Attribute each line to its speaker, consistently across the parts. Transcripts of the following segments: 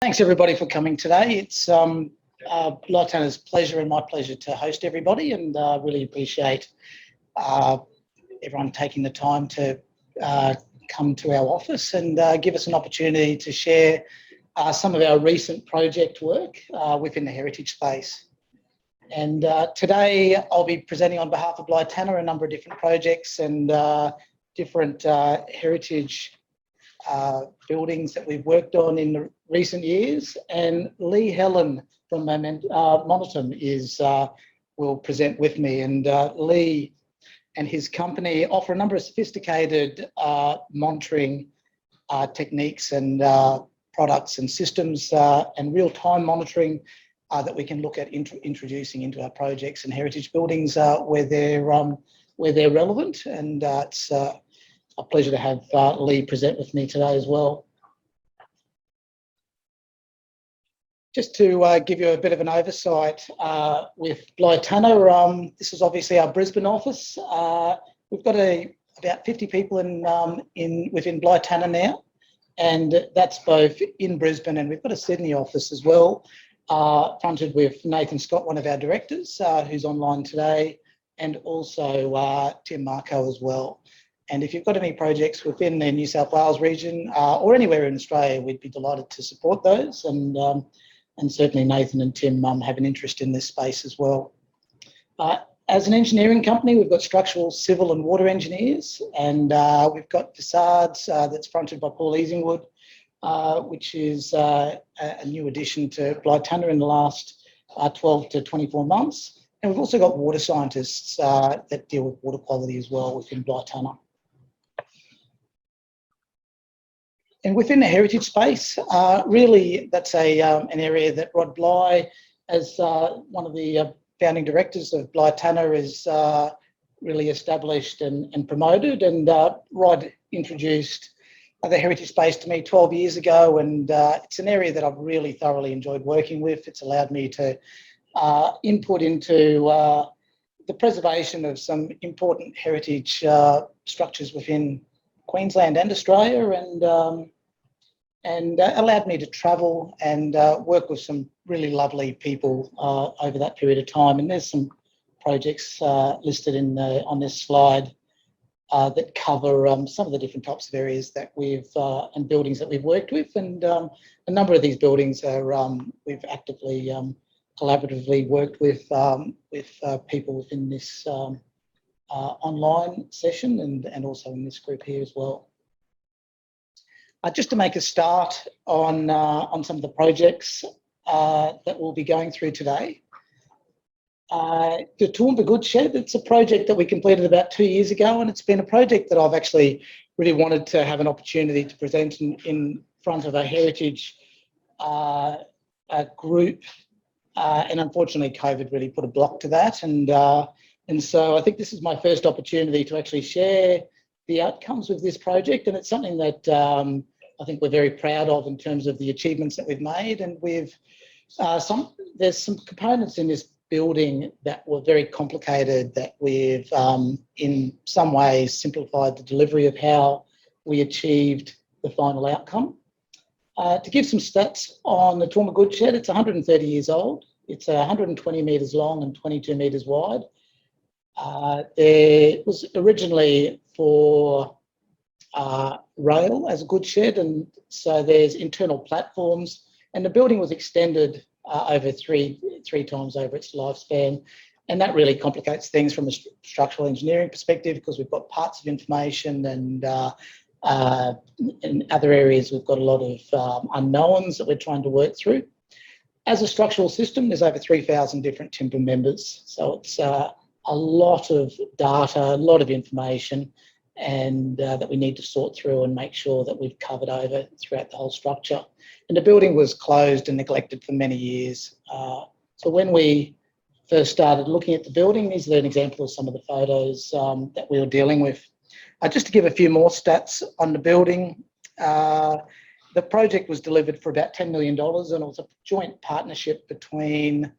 Speaker 1: Thanks everybody for coming today. It's Bligh Tanner's pleasure and my pleasure to host everybody, and really appreciate everyone taking the time to come to our office and give us an opportunity to share some of our recent project work within the heritage space. And today I'll be presenting on behalf of Bligh Tanner a number of different projects and different heritage buildings that we've worked on in the recent years. And Lee Hellen from Monitum will present with me. And Lee and his company offer a number of sophisticated monitoring techniques and products and systems and real-time monitoring that we can look at introducing into our projects and heritage buildings where they're relevant. And it's a pleasure to have Lee present with me today as well. Just to give you a bit of an oversight with Bligh Tanner, this is obviously our Brisbane office. We've got about 50 people within Bligh Tanner now, and that's both in Brisbane, and we've got a Sydney office as well, fronted with Nathan Scott, one of our directors, who's online today, and also Tim Marco as well. And if you've got any projects within the New South Wales region or anywhere in Australia, we'd be delighted to support those. And certainly Nathan and Tim have an interest in this space as well. As an engineering company, we've got structural, civil and water engineers, and we've got facades that's fronted by Paul Easingwood, which is a new addition to Bligh Tanner in the last 12 to 24 months. And we've also got water scientists that deal with water quality as well within Bligh Tanner. And within the heritage space, really that's an area that Rod Bligh, as one of the founding directors of Bligh Tanner, is really established and promoted. And Rod introduced the heritage space to me 12 years ago, and it's an area that I've really thoroughly enjoyed working with. It's allowed me to input into the preservation of some important heritage structures within Queensland and Australia, and allowed me to travel and work with some really lovely people over that period of time. And there's some projects listed on this slide that cover some of the different types of areas that and buildings that we've worked with. And a number of these buildings are we've actively collaboratively worked with people within this online session and also in this group here as well. Just to make a start on some of the projects that we'll be going through today. The Toowoomba Goods Shed, it's a project that we completed about 2 years ago, and it's been a project that I've actually really wanted to have an opportunity to present in front of a heritage group, and unfortunately COVID really put a block to that. And so I think this is my first opportunity to actually share the outcomes of this project, and it's something that I think we're very proud of in terms of the achievements that we've made. And there's some components in this building that were very complicated that we've in some ways simplified the delivery of how we achieved the final outcome. To give some stats on the Toowoomba Goods Shed, it's 130 years old. It's 120 metres long and 22 metres wide. It was originally for rail as a goods shed, and so there's internal platforms, and the building was extended over three times over its lifespan, and that really complicates things from a structural engineering perspective, because we've got parts of information, and in other areas we've got a lot of unknowns that we're trying to work through. As a structural system, there's over 3,000 different timber members, so it's a lot of data, a lot of information, and that we need to sort through and make sure that we've covered over throughout the whole structure. And the building was closed and neglected for many years. So when we first started looking at the building, these are an example of some of the photos that we were dealing with. Just to give a few more stats on the building, the project was delivered for about $10 million, and it was a joint partnership between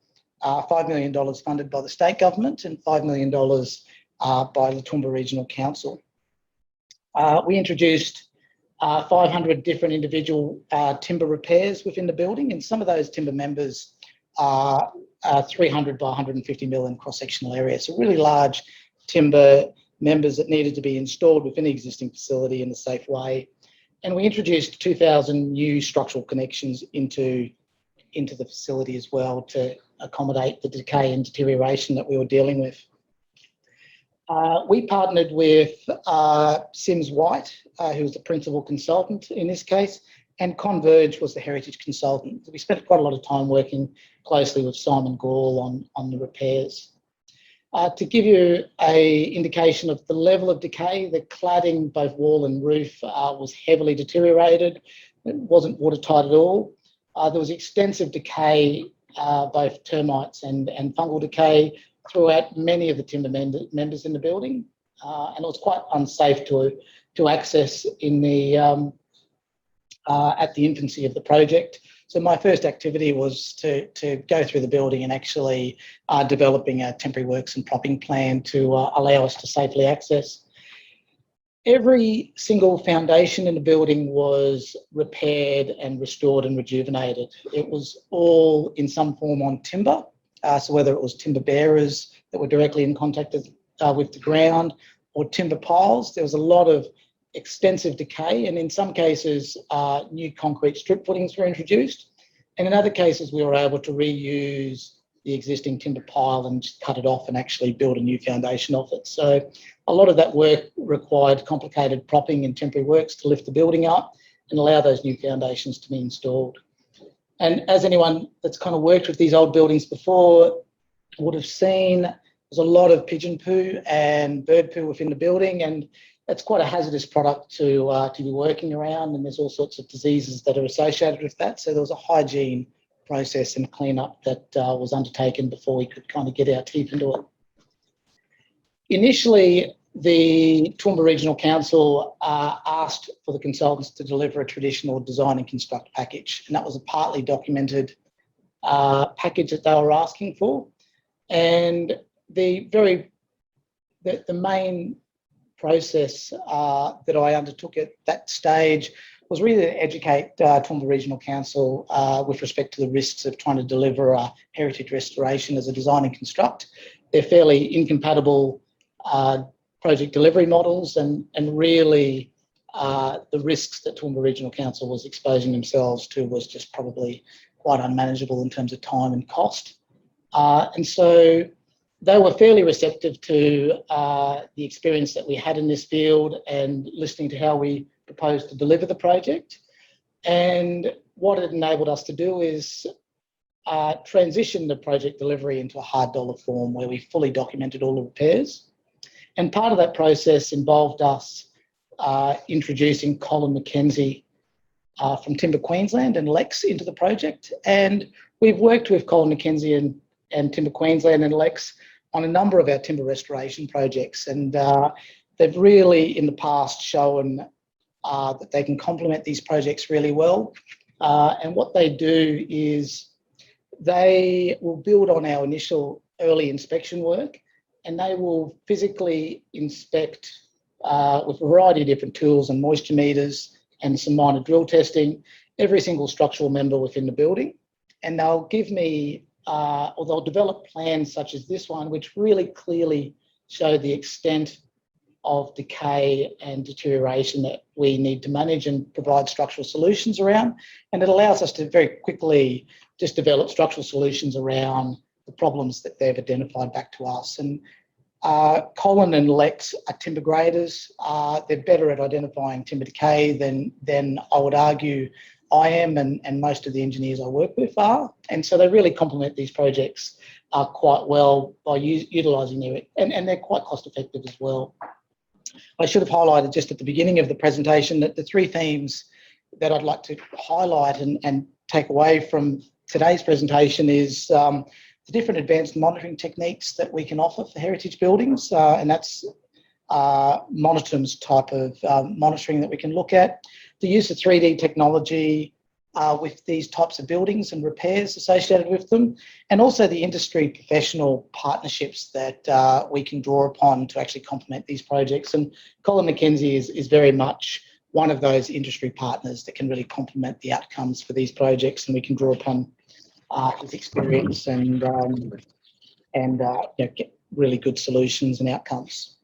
Speaker 1: $5 million funded by the state government and $5 million by the Toowoomba Regional Council. We introduced 500 different individual timber repairs within the building, and some of those timber members are 300 by 150 mil in cross-sectional area. So really large timber members that needed to be installed within the existing facility in a safe way. And we introduced 2,000 new structural connections into the facility as well to accommodate the decay and deterioration that we were dealing with. We partnered with Sims White, who was the principal consultant in this case, and Converge was the heritage consultant. We spent quite a lot of time working closely with Simon Gall on the repairs. To give you an indication of the level of decay, the cladding, both wall and roof, was heavily deteriorated. It wasn't watertight at all. There was extensive decay, both termites and fungal decay, throughout many of the timber members in the building, and it was quite unsafe to access in the at the infancy of the project. So my first activity was to go through the building and actually developing a temporary works and propping plan to allow us to safely access. Every single foundation in the building was repaired and restored and rejuvenated. It was all in some form on timber. So whether it was timber bearers that were directly in contact with the ground or timber piles, there was a lot of extensive decay, and in some cases, new concrete strip footings were introduced. And in other cases, we were able to reuse the existing timber pile and just cut it off and actually build a new foundation off it. So a lot of that work required complicated propping and temporary works to lift the building up and allow those new foundations to be installed. And as anyone that's kind of worked with these old buildings before would have seen, there's a lot of pigeon poo and bird poo within the building, and it's quite a hazardous product to be working around, and there's all sorts of diseases that are associated with that. So there was a hygiene process and cleanup that was undertaken before we could kind of get our teeth into it. Initially, the Toowoomba Regional Council asked for the consultants to deliver a traditional design and construct package, and that was a partly documented package that they were asking for. And the main process that I undertook at that stage was really to educate Toowoomba Regional Council with respect to the risks of trying to deliver a heritage restoration as a design and construct. They're fairly incompatible project delivery models, and really the risks that Toowoomba Regional Council was exposing themselves to was just probably quite unmanageable in terms of time and cost. And so they were fairly receptive to the experience that we had in this field and listening to how we proposed to deliver the project. And what it enabled us to do is transition the project delivery into a hard dollar form where we fully documented all the repairs. And part of that process involved us introducing Colin McKenzie from Timber Queensland and Lex into the project. And we've worked with Colin McKenzie and Timber Queensland and Lex on a number of our timber restoration projects. And they've really, in the past, shown that they can complement these projects really well. And what they do is they will build on our initial early inspection work, and they will physically inspect with a variety of different tools and moisture meters and some minor drill testing every single structural member within the building. And they'll give me, or they'll develop plans such as this one, which really clearly show the extent of decay and deterioration that we need to manage and provide structural solutions around. And it allows us to very quickly just develop structural solutions around the problems that they've identified back to us. And Colin and Lex are timber graders. They're better at identifying timber decay than I would argue I am, and most of the engineers I work with are. And so they really complement these projects quite well by utilising their, and they're quite cost effective as well. I should have highlighted just at the beginning of the presentation that the three themes that I'd like to highlight and take away from today's presentation is the different advanced monitoring techniques that we can offer for heritage buildings, and that's Monitum's type of monitoring that we can look at, the use of 3D technology with these types of buildings and repairs associated with them, and also the industry professional partnerships that we can draw upon to actually complement these projects. And Colin McKenzie is very much one of those industry partners that can really complement the outcomes for these projects, and we can draw upon his experience and get really good solutions and outcomes.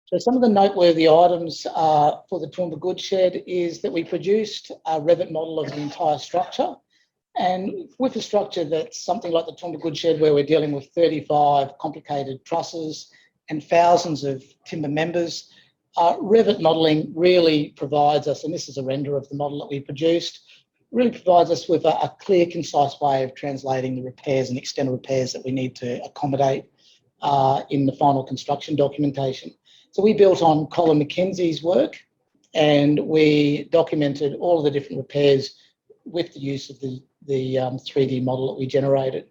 Speaker 1: So some of the noteworthy items for the Toowoomba Goods Shed is that we produced a Revit model of the entire structure. And with a structure that's something like the Toowoomba Goods Shed, where we're dealing with 35 complicated trusses and thousands of timber members, Revit modelling really provides us, and this is a render of the model that we produced, really provides us with a clear, concise way of translating the repairs and external repairs that we need to accommodate in the final construction documentation. So we built on Colin McKenzie's work, and we documented all of the different repairs with the use of the 3D model that we generated.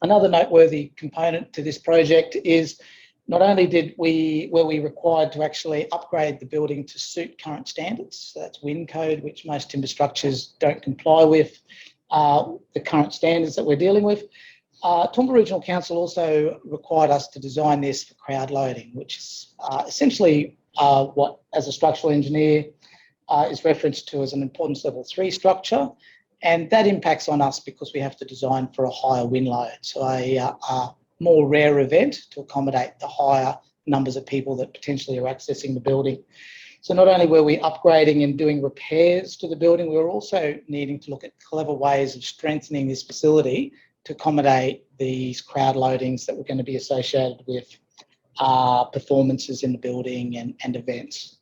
Speaker 1: Another noteworthy component to this project is not only were we required to actually upgrade the building to suit current standards, so that's wind code, which most timber structures don't comply with, the current standards that we're dealing with. Toowoomba Regional Council also required us to design this for crowd loading, which is essentially what, as a structural engineer, is referenced to as an importance level 3 structure. And that impacts on us because we have to design for a higher wind load, so a more rare event to accommodate the higher numbers of people that potentially are accessing the building. So not only were we upgrading and doing repairs to the building, we were also needing to look at clever ways of strengthening this facility to accommodate these crowd loadings that were going to be associated with performances in the building and events.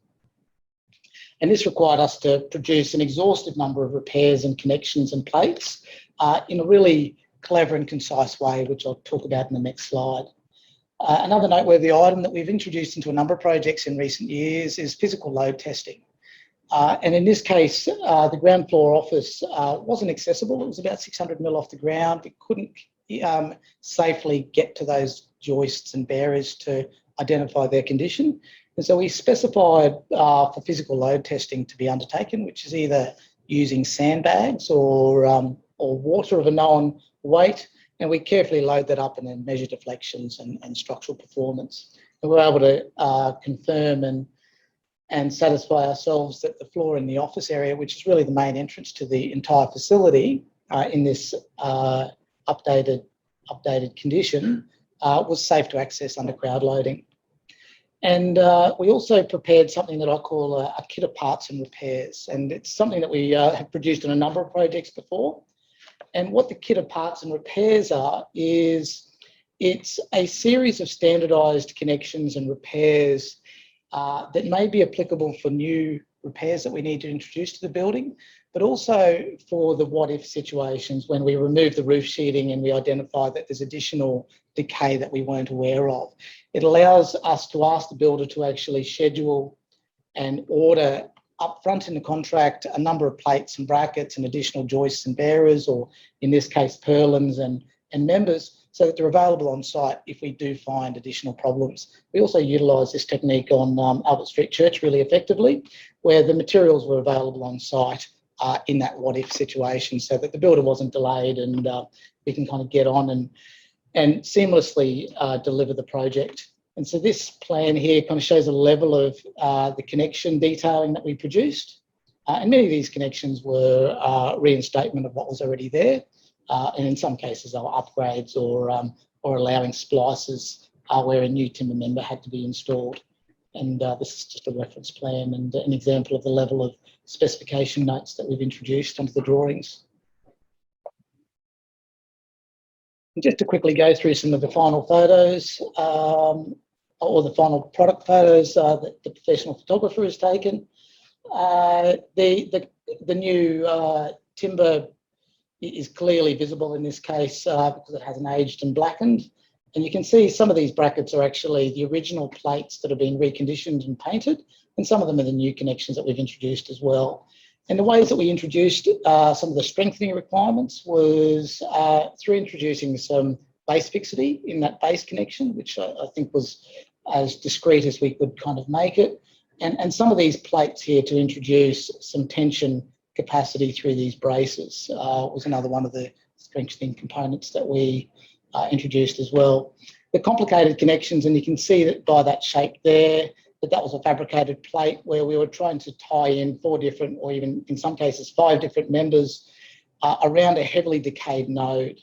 Speaker 1: And this required us to produce an exhaustive number of repairs and connections and plates in a really clever and concise way, which I'll talk about in the next slide. Another noteworthy item that we've introduced into a number of projects in recent years is physical load testing. And in this case, the ground floor office wasn't accessible. It was about 600 mil off the ground. It couldn't safely get to those joists and bearers to identify their condition. And so we specified for physical load testing to be undertaken, which is either using sandbags or water of a known weight, and we carefully load that up and then measure deflections and structural performance. And we're able to confirm and satisfy ourselves that the floor in the office area, which is really the main entrance to the entire facility in this updated condition, was safe to access under crowd loading. And we also prepared something that I call a kit of parts and repairs. And it's something that we have produced on a number of projects before. And what the kit of parts and repairs are is it's a series of standardised connections and repairs that may be applicable for new repairs that we need to introduce to the building, but also for the what-if situations when we remove the roof sheeting and we identify that there's additional decay that we weren't aware of. It allows us to ask the builder to actually schedule and order upfront in the contract a number of plates and brackets and additional joists and bearers, or in this case, purlins and members, so that they're available on site if we do find additional problems. We also utilise this technique on Albert Street Church really effectively, where the materials were available on site in that what-if situation, so that the builder wasn't delayed and we can kind of get on and seamlessly deliver the project. And so this plan here kind of shows a level of the connection detailing that we produced. And many of these connections were reinstatement of what was already there. And in some cases, they were upgrades or allowing splices where a new timber member had to be installed. And this is just a reference plan and an example of the level of specification notes that we've introduced onto the drawings. And just to quickly go through some of the final photos, or the final product photos that the professional photographer has taken. The new timber is clearly visible in this case because it hasn't aged and blackened. And you can see some of these brackets are actually the original plates that have been reconditioned and painted, and some of them are the new connections that we've introduced as well. And the ways that we introduced some of the strengthening requirements was through introducing some base fixity in that base connection, which I think was as discreet as we could kind of make it. And some of these plates here to introduce some tension capacity through these braces was another one of the strengthening components that we introduced as well. the complicated connections, and you can see that by that shape there, that was a fabricated plate where we were trying to tie in 4 different, or even in some cases 5 different members around a heavily decayed node.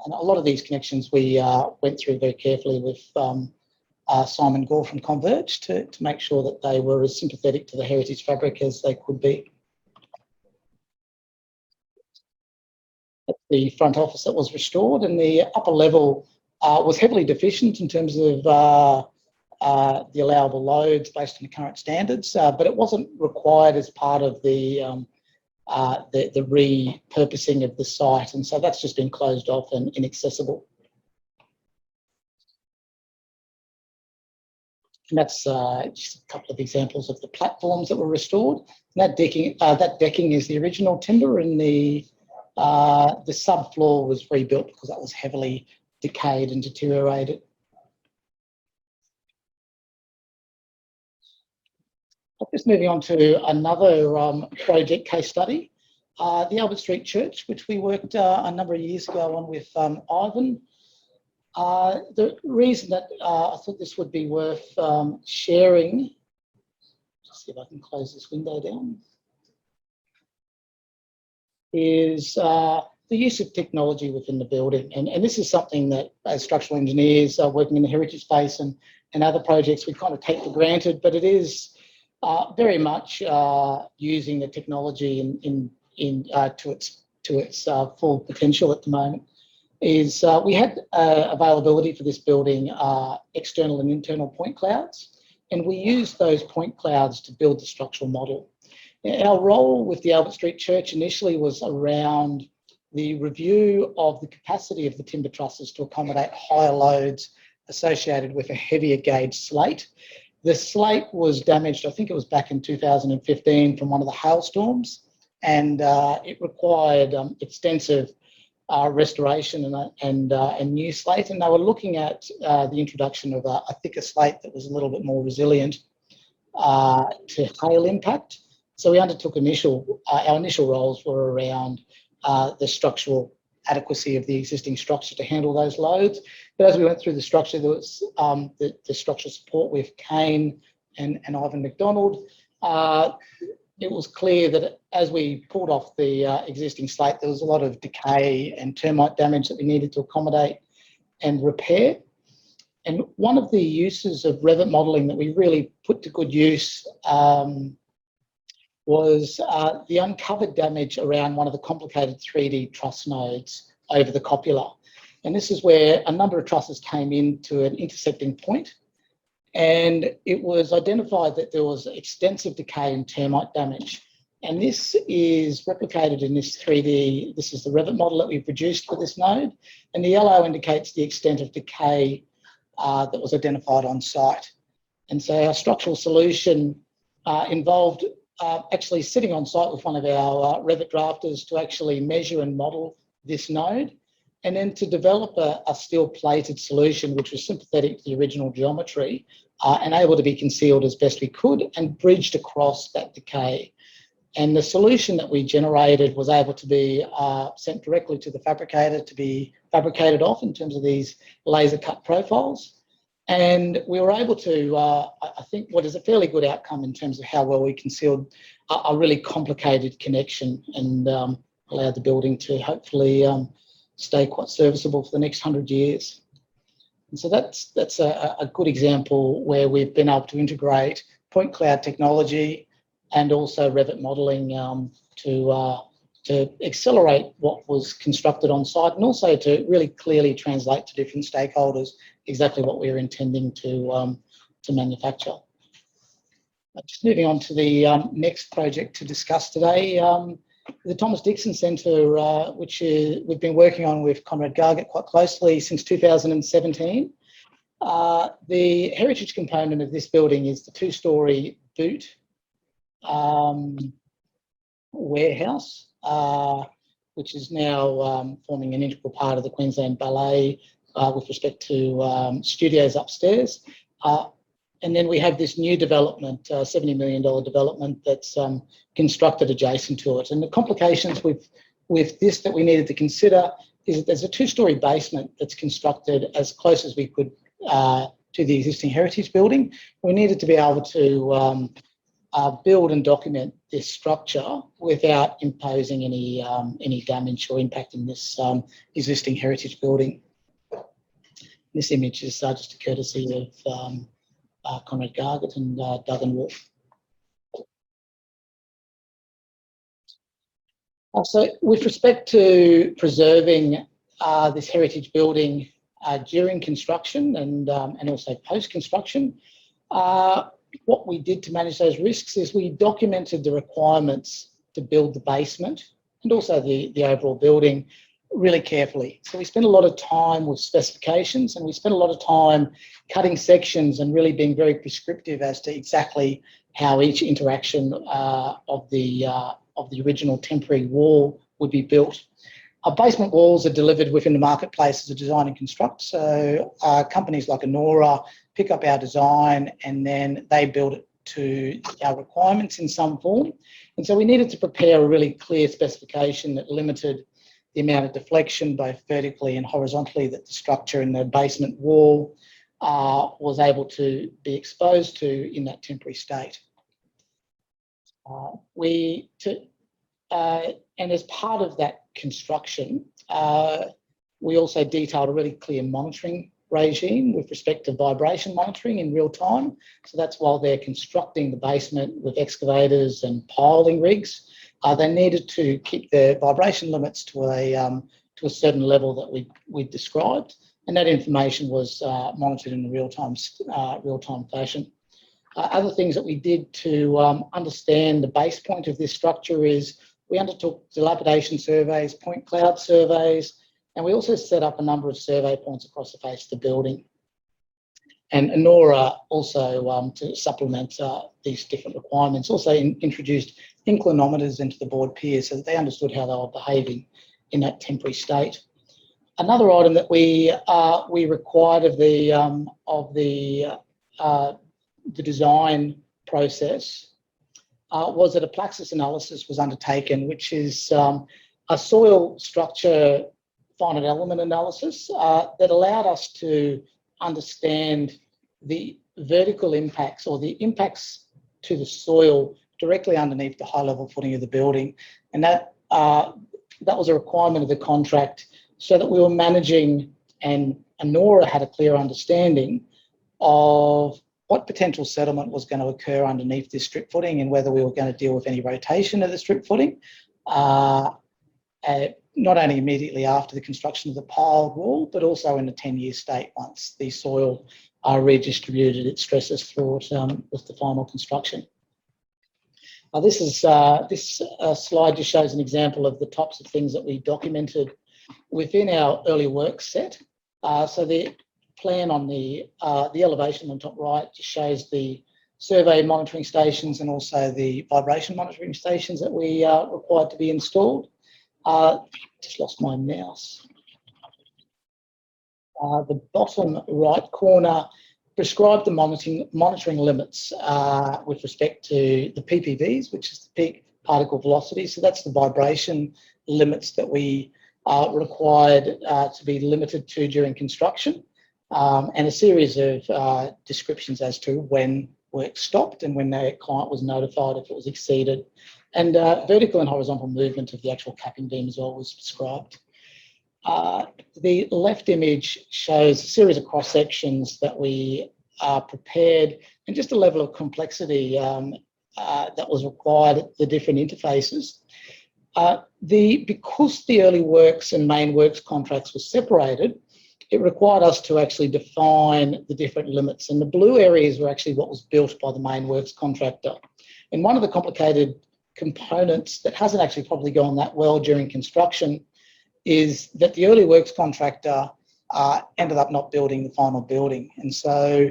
Speaker 1: And a lot of these connections we went through very carefully with Simon Gore from Converge to make sure that they were as sympathetic to the heritage fabric as they could be. The front office that was restored, and the upper level was heavily deficient in terms of the allowable loads based on the current standards, but it wasn't required as part of the repurposing of the site, and so that's just been closed off and inaccessible. And that's just a couple of examples of the platforms that were restored. And that decking is the original timber, and the subfloor was rebuilt because that was heavily decayed and deteriorated. Just moving on to another project case study, the Albert Street Church, which we worked a number of years ago on with Ivan. The reason that I thought this would be worth sharing, just see if I can close this window down, is the use of technology within the building. And this is something that, as structural engineers working in the heritage space and other projects, we kind of take for granted, but it is very much using the technology to its full potential at the moment. We had availability for this building, external and internal point clouds, and we used those point clouds to build the structural model. Our role with the Albert Street Church initially was around the review of the capacity of the timber trusses to accommodate higher loads associated with a heavier gauge slate. The slate was damaged, I think it was back in 2015, from one of the hailstorms, and it required extensive restoration and new slate, and they were looking at the introduction of a thicker slate that was a little bit more resilient to hail impact. So we undertook our initial roles were around the structural adequacy of the existing structure to handle those loads. But as we went through the structure, there was the structural support with Kane and Ivan McDonald. It was clear that as we pulled off the existing slate, there was a lot of decay and termite damage that we needed to accommodate and repair. And one of the uses of Revit modelling that we really put to good use was the uncovered damage around one of the complicated 3D truss nodes over the copula. And this is where a number of trusses came into an intersecting point, and it was identified that there was extensive decay and termite damage. And this is replicated in this 3D. This is the Revit model that we produced for this node, and the yellow indicates the extent of decay that was identified on site. And so our structural solution involved actually sitting on site with one of our Revit drafters to actually measure and model this node, and then to develop a steel plated solution which was sympathetic to the original geometry and able to be concealed as best we could and bridged across that decay. And the solution that we generated was able to be sent directly to the fabricator to be fabricated off in terms of these laser cut profiles. And we were able to, I think, what is a fairly good outcome in terms of how well we concealed a really complicated connection and allowed the building to hopefully stay quite serviceable for the next 100 years. And so that's a good example where we've been able to integrate point cloud technology and also Revit modelling to accelerate what was constructed on site, and also to really clearly translate to different stakeholders exactly what we were intending to manufacture. Just moving on to the next project to discuss today, the Thomas Dixon Centre, which we've been working on with Conrad Gargett quite closely since 2017. The heritage component of this building is the 2-storey boot warehouse, which is now forming an integral part of the Queensland Ballet with respect to studios upstairs. And then we have this new development, $70 million development that's constructed adjacent to it. And the complications with this that we needed to consider is that there's a two-storey basement that's constructed as close as we could to the existing heritage building. We needed to be able to build and document this structure without imposing any damage or impacting this existing heritage building. This image is just a courtesy of Conrad Gargett and Doug and Wharf. So with respect to preserving this heritage building during construction and also post-construction, what we did to manage those risks is we documented the requirements to build the basement and also the overall building really carefully. So we spent a lot of time with specifications, and we spent a lot of time cutting sections and really being very prescriptive as to exactly how each interaction of the original temporary wall would be built. Our basement walls are delivered within the marketplace as a design and construct. So companies like Anora pick up our design and then they build it to our requirements in some form. And so we needed to prepare a really clear specification that limited the amount of deflection, both vertically and horizontally, that the structure in the basement wall was able to be exposed to in that temporary state. And as part of that construction, we also detailed a really clear monitoring regime with respect to vibration monitoring in real time. So that's while they're constructing the basement with excavators and piling rigs, they needed to keep their vibration limits to a certain level that we described, and that information was monitored in a real-time fashion. Other things that we did to understand the base point of this structure is we undertook dilapidation surveys, point cloud surveys, and we also set up a number of survey points across the face of the building. And Anora also, to supplement these different requirements, also introduced inclinometers into the board piers so that they understood how they were behaving in that temporary state. Another item that we required of the design process was that a Plaxis analysis was undertaken, which is a soil structure finite element analysis that allowed us to understand the vertical impacts or the impacts to the soil directly underneath the high level footing of the building. And that was a requirement of the contract so that we were managing, and Anora had a clear understanding of what potential settlement was going to occur underneath this strip footing and whether we were going to deal with any rotation of the strip footing, not only immediately after the construction of the piled wall, but also in a 10-year state once the soil redistributed its stresses through it with the final construction. This slide just shows an example of the types of things that we documented within our early works set. So the plan on the elevation on the top right just shows the survey monitoring stations and also the vibration monitoring stations that we required to be installed. Just lost my mouse. The bottom right corner prescribed the monitoring limits with respect to the PPVs, which is the peak particle velocity. So that's the vibration limits that we required to be limited to during construction, and a series of descriptions as to when work stopped and when the client was notified if it was exceeded. And vertical and horizontal movement of the actual capping beam as well was prescribed. The left image shows a series of cross sections that we prepared and just a level of complexity that was required at the different interfaces. Because the early works and main works contracts were separated, it required us to actually define the different limits, and the blue areas were actually what was built by the main works contractor. And one of the complicated components that hasn't actually probably gone that well during construction is that the early works contractor ended up not building the final building. And so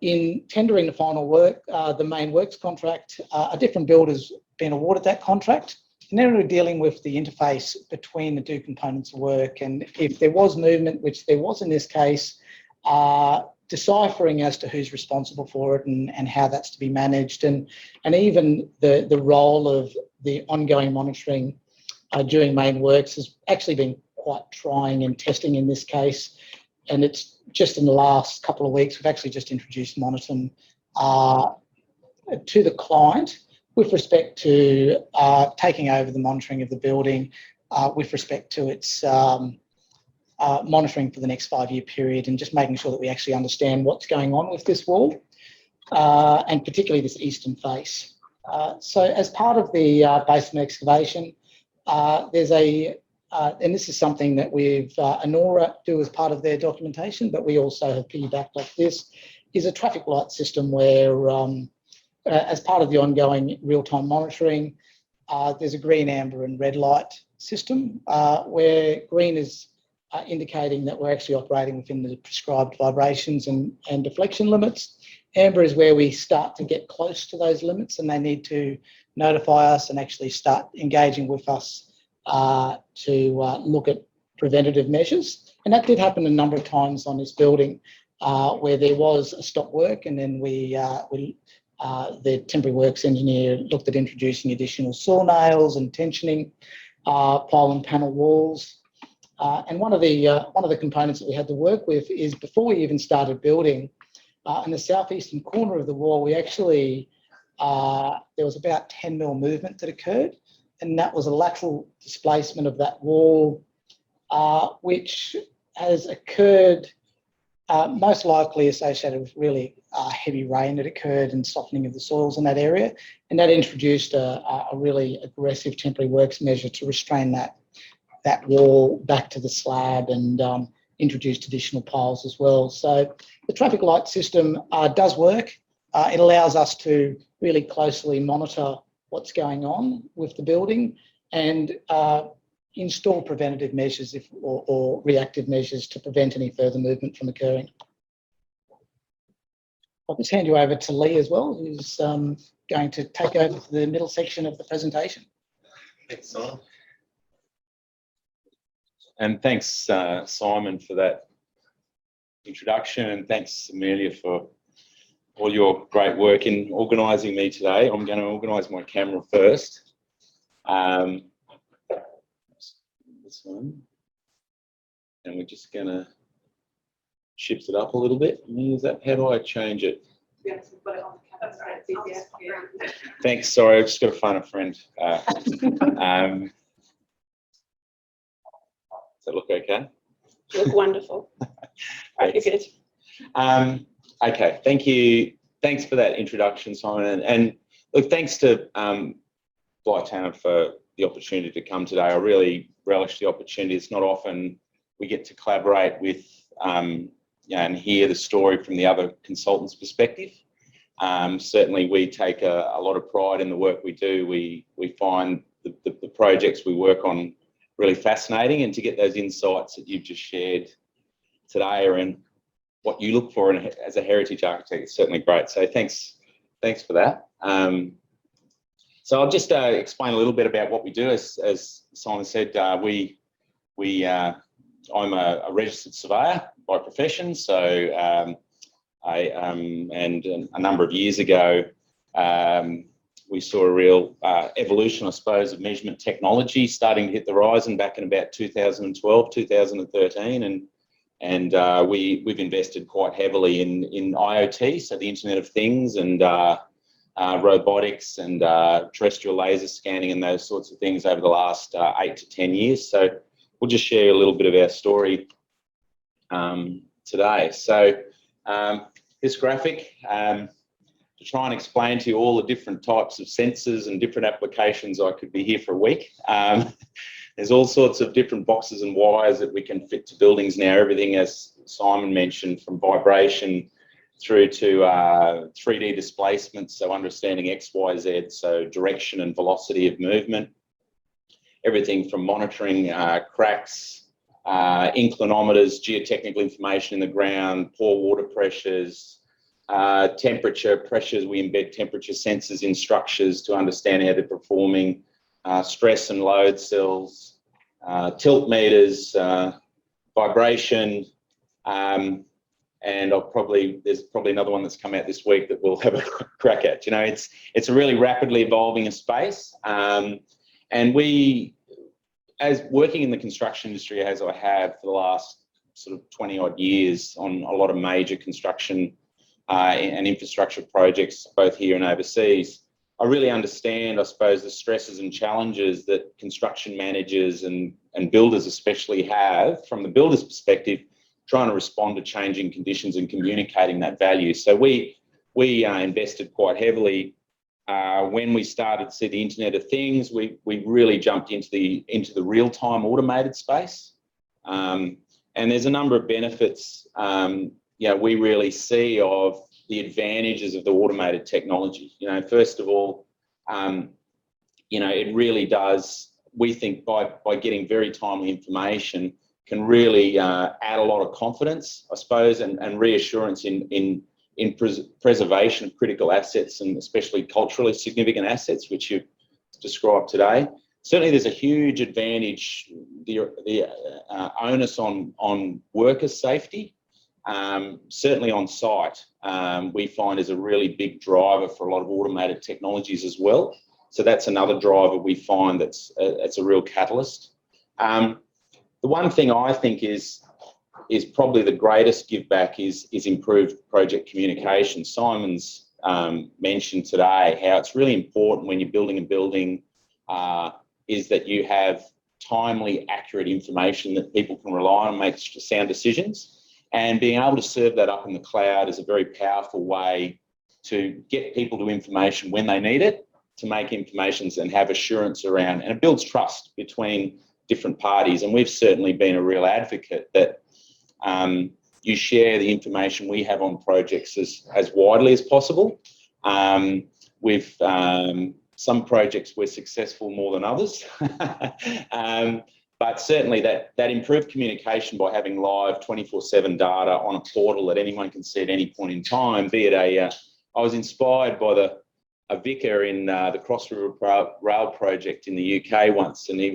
Speaker 1: in tendering the final work, the main works contract, a different builder's been awarded that contract. And then we're dealing with the interface between the two components of work. And if there was movement, which there was in this case, deciphering as to who's responsible for it and how that's to be managed, and even the role of the ongoing monitoring during main works has actually been quite trying and testing in this case. And it's just in the last couple of weeks, we've actually just introduced Monitum to the client with respect to taking over the monitoring of the building, with respect to its monitoring for the next 5-year period, and just making sure that we actually understand what's going on with this wall, and particularly this eastern face. So as part of the basement excavation, there's and this is something that Anora do as part of their documentation, but we also have piggybacked off this, is a traffic light system where, as part of the ongoing real-time monitoring, there's a green, amber and red light system, where green is indicating that we're actually operating within the prescribed vibrations and deflection limits. Amber is where we start to get close to those limits and they need to notify us and actually start engaging with us to look at preventative measures. And that did happen a number of times on this building, where there was a stop work, and then the temporary works engineer looked at introducing additional saw nails and tensioning pole and panel walls. And one of the components that we had to work with is, before we even started building, in the southeastern corner of the wall, we actually there was about 10 mil movement that occurred, and that was a lateral displacement of that wall, which has occurred most likely associated with really heavy rain that occurred and softening of the soils in that area, and that introduced a really aggressive temporary works measure to restrain that wall back to the slab, and introduced additional piles as well. So the traffic light system does work. It allows us to really closely monitor what's going on with the building and install preventative measures or reactive measures to prevent any further movement from occurring. I'll just hand you over to Lee as well, who's going to take over for the middle section of the presentation.
Speaker 2: Thanks, Simon. And thanks, Simon, for that introduction, and thanks, Amelia, for all your great work in organising me today. I'm going to organise my camera first. This one. And we're just going to shift it up a little bit. How do I change it?
Speaker 3: Yes, we've got it on the camera.
Speaker 2: Thanks, sorry, I've just got to phone a friend. Does that look okay?
Speaker 3: You look wonderful. You're good.
Speaker 2: Okay, thank you. Thanks for that introduction, Simon. And look, thanks to Bligh Tanner for the opportunity to come today. I really relish the opportunity. It's not often we get to collaborate with and hear the story from the other consultants' perspective. Certainly, we take a lot of pride in the work we do. We find the projects we work on really fascinating, and to get those insights that you've just shared today around what you look for as a heritage architect is certainly great. So thanks for that. So I'll just explain a little bit about what we do. As Simon said, I'm a registered surveyor by profession. So and a number of years ago, we saw a real evolution, I suppose, of measurement technology starting to hit the horizon back in about 2012, 2013, and we've invested quite heavily in IoT, so the Internet of Things, and robotics and terrestrial laser scanning and those sorts of things over the last 8 to 10 years. So we'll just share a little bit of our story today. So this graphic, to try and explain to you all the different types of sensors and different applications, I could be here for a week. There's all sorts of different boxes and wires that we can fit to buildings now. Everything, as Simon mentioned, from vibration through to 3D displacement, so understanding X, Y, Z, so direction and velocity of movement. Everything from monitoring cracks, inclinometers, geotechnical information in the ground, pore water pressures, temperature pressures. We embed temperature sensors in structures to understand how they're performing, stress and load cells, tilt meters, vibration, and there's probably another one that's come out this week that we'll have a crack at. You know, it's a really rapidly evolving space, and we as working in the construction industry, as I have for the last sort of 20 odd years on a lot of major construction and infrastructure projects, both here and overseas, I really understand, I suppose, the stresses and challenges that construction managers and builders especially have from the builder's perspective, trying to respond to changing conditions and communicating that value. So we invested quite heavily when we started to see the Internet of Things. We really jumped into the real-time automated space, and there's a number of benefits we really see of the advantages of the automated technology. First of all, it really does. We think by getting very timely information can really add a lot of confidence, I suppose, and reassurance in preservation of critical assets, and especially culturally significant assets, which you've described today. Certainly, there's a huge advantage, the onus on worker safety. Certainly on site, we find is a really big driver for a lot of automated technologies as well. So that's another driver we find that's a real catalyst. The one thing I think is probably the greatest give back is improved project communication. Simon's mentioned today how it's really important when you're building a building is that you have timely, accurate information that people can rely on and make sound decisions. And being able to serve that up in the cloud is a very powerful way to get people to information when they need it, to make informations and have assurance around, and it builds trust between different parties. And we've certainly been a real advocate that you share the information we have on projects as widely as possible. With some projects we're successful more than others. But certainly that improved communication by having live 24/7 data on a portal that anyone can see at any point in time, be it I was inspired by a vicar in the Cross River Rail project in the UK once, and they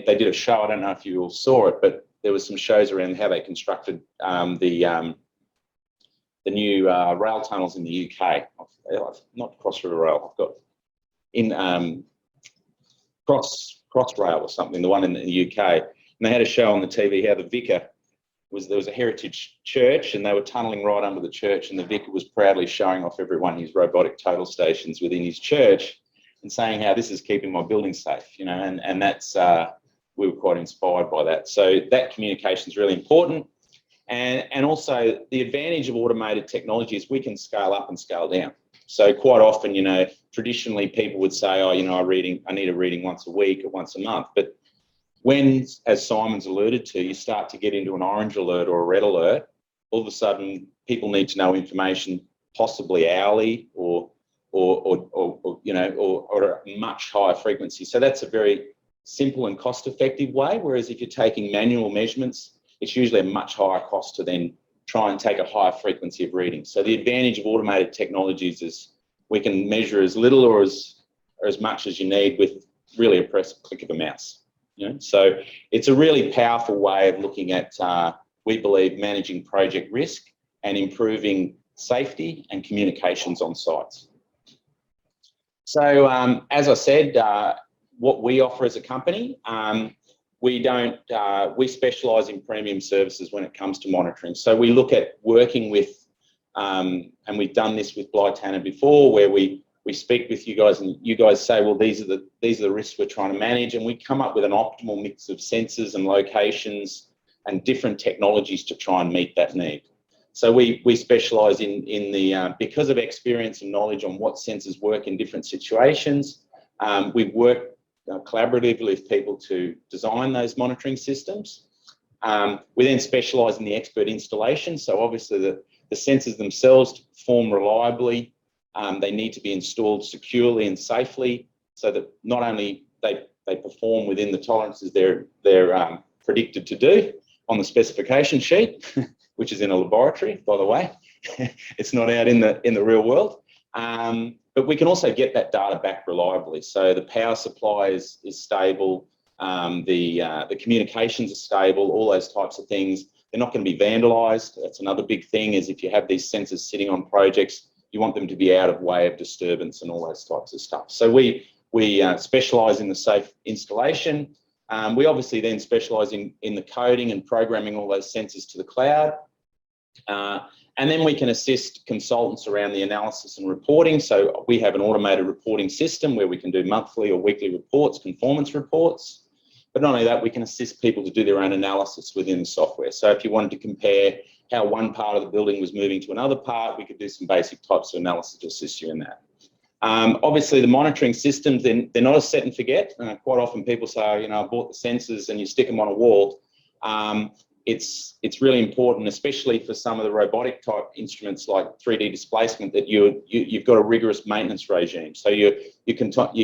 Speaker 2: did a show. I don't know if you all saw it, but there was some shows around how they constructed the new rail tunnels in the UK. Not Cross River Rail. I've got in Crossrail or something, the one in the UK. And they had a show on the TV how the vicar there was a heritage church, and they were tunnelling right under the church, and the vicar was proudly showing off everyone his robotic total stations within his church and saying how this is keeping my building safe, and that's, we were quite inspired by that. So that communication is really important. And also the advantage of automated technology is we can scale up and scale down. So quite often, traditionally people would say, I need a reading once a week or once a month. But when, as Simon's alluded to, you start to get into an orange alert or a red alert, all of a sudden people need to know information possibly hourly or a much higher frequency. So that's a very simple and cost-effective way. Whereas if you're taking manual measurements, it's usually a much higher cost to then try and take a higher frequency of reading. So the advantage of automated technologies is we can measure as little or as much as you need with really a click of a mouse. So it's a really powerful way of looking at, we believe, managing project risk and improving safety and communications on sites. So as I said, what we offer as a company, we specialise in premium services when it comes to monitoring. So we look at working with, and we've done this with Bligh Tanner before, where we speak with you guys and you guys say, well, these are the risks we're trying to manage, and we come up with an optimal mix of sensors and locations and different technologies to try and meet that need. So we specialise in the, because of experience and knowledge on what sensors work in different situations, we've worked collaboratively with people to design those monitoring systems. We then specialise in the expert installation. So obviously the sensors themselves to perform reliably, they need to be installed securely and safely so that not only they perform within the tolerances they're predicted to do on the specification sheet, which is in a laboratory, by the way. It's not out in the real world. But we can also get that data back reliably. So the power supply is stable, the communications are stable, all those types of things. They're not going to be vandalised. That's another big thing, is if you have these sensors sitting on projects, you want them to be out of way of disturbance and all those types of stuff. So we We specialise in the safe installation. We obviously then specialise in the coding and programming all those sensors to the cloud. And then we can assist consultants around the analysis and reporting. So we have an automated reporting system where we can do monthly or weekly reports, conformance reports. But not only that, we can assist people to do their own analysis within the software. So if you wanted to compare how one part of the building was moving to another part, we could do some basic types of analysis to assist you in that. Obviously, the monitoring systems, they're not a set and forget. Quite often people say, oh, you know, I bought the sensors and you stick them on a wall. It's really important, especially for some of the robotic type instruments like 3D displacement, that you've got a rigorous maintenance regime. So you're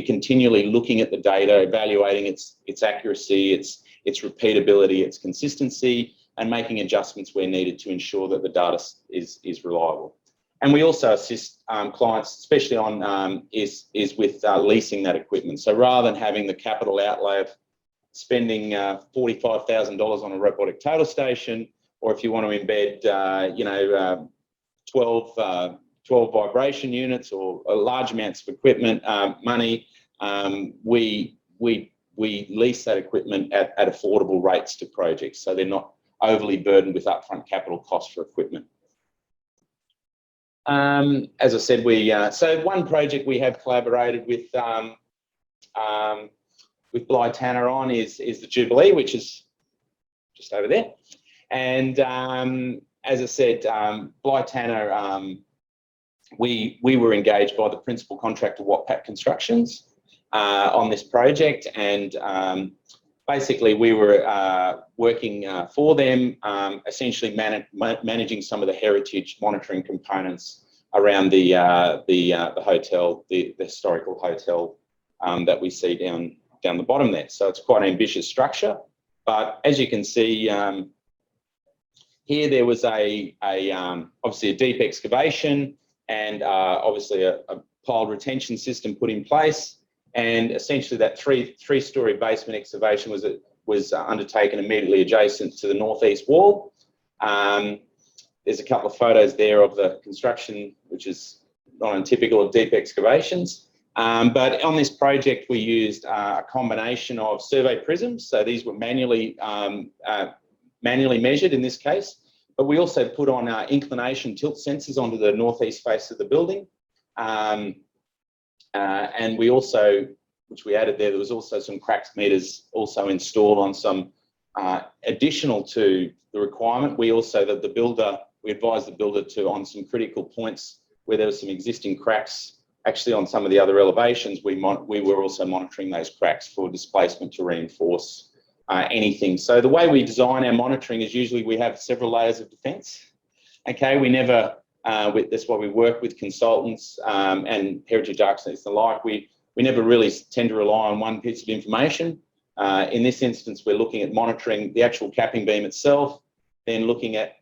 Speaker 2: continually looking at the data, evaluating its accuracy, its repeatability, its consistency, and making adjustments where needed to ensure that the data is reliable. And we also assist clients, especially on with leasing that equipment. So rather than having the capital outlay of spending $45,000 on a robotic total station, or if you want to embed, 12 vibration units or large amounts of equipment, money, we lease that equipment at affordable rates to projects, so they're not overly burdened with upfront capital costs for equipment. As I said, so one project we have collaborated with Bligh Tanner on is the Jubilee, which is just over there. And as I said, Bligh Tanner, we were engaged by the principal contractor, Wharf Constructions, on this project, and basically we were working for them, essentially managing some of the heritage monitoring components around the hotel, the historical hotel that we see down the bottom there. So it's quite an ambitious structure, but as you can see here, there was obviously a deep excavation and obviously a piled retention system put in place, and essentially that three-story basement excavation was undertaken immediately adjacent to the northeast wall. There's a couple of photos there of the construction, which is not untypical of deep excavations. But on this project, we used a combination of survey prisms. So these were manually measured in this case, but we also put on inclination tilt sensors onto the northeast face of the building. And we also, which we added there was also some cracks meters also installed on some additional to the requirement. We also, we advised the builder to, on some critical points where there was some existing cracks, actually on some of the other elevations, we were also monitoring those cracks for displacement to reinforce anything. So the way we design our monitoring is usually we have several layers of defence. Okay, we never, that's why we work with consultants and heritage architects and the like. We never really tend to rely on one piece of information. In this instance, we're looking at monitoring the actual capping beam itself, then looking at,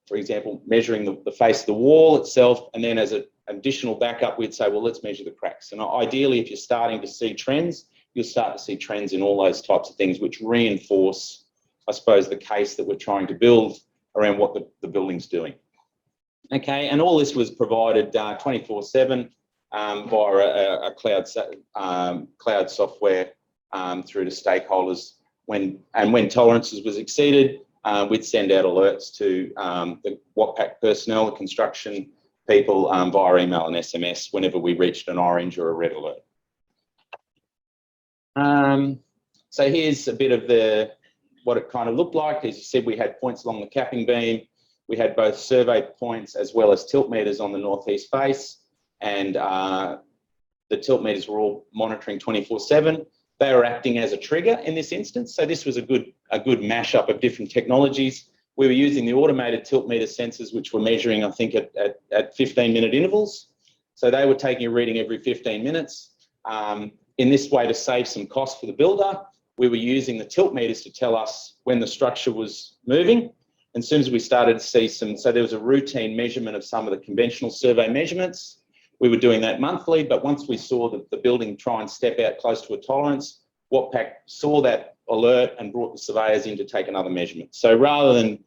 Speaker 2: for example, measuring the face of the wall itself, and then as an additional backup, we'd say, well, let's measure the cracks. And ideally, if you're starting to see trends, you'll start to see trends in all those types of things, which reinforce, I suppose, the case that we're trying to build around what the building's doing. Okay, and all this was provided 24/7 via a cloud software through to stakeholders. When tolerances was exceeded, we'd send out alerts to the WAPAC personnel, the construction people, via email and SMS whenever we reached an orange or a red alert. So here's a bit of what it kind of looked like. As you said, we had points along the capping beam. We had both survey points as well as tilt meters on the northeast face, and the tilt meters were all monitoring 24/7. They were acting as a trigger in this instance. So this was a good mashup of different technologies. We were using the automated tilt meter sensors, which were measuring, I think, at 15-minute intervals. So they were taking a reading every 15 minutes. In this way, to save some cost for the builder, we were using the tilt meters to tell us when the structure was moving. And as soon as we started to see so there was a routine measurement of some of the conventional survey measurements. We were doing that monthly, but once we saw the building try and step out close to a tolerance, WAPAC saw that alert and brought the surveyors in to take another measurement. So rather than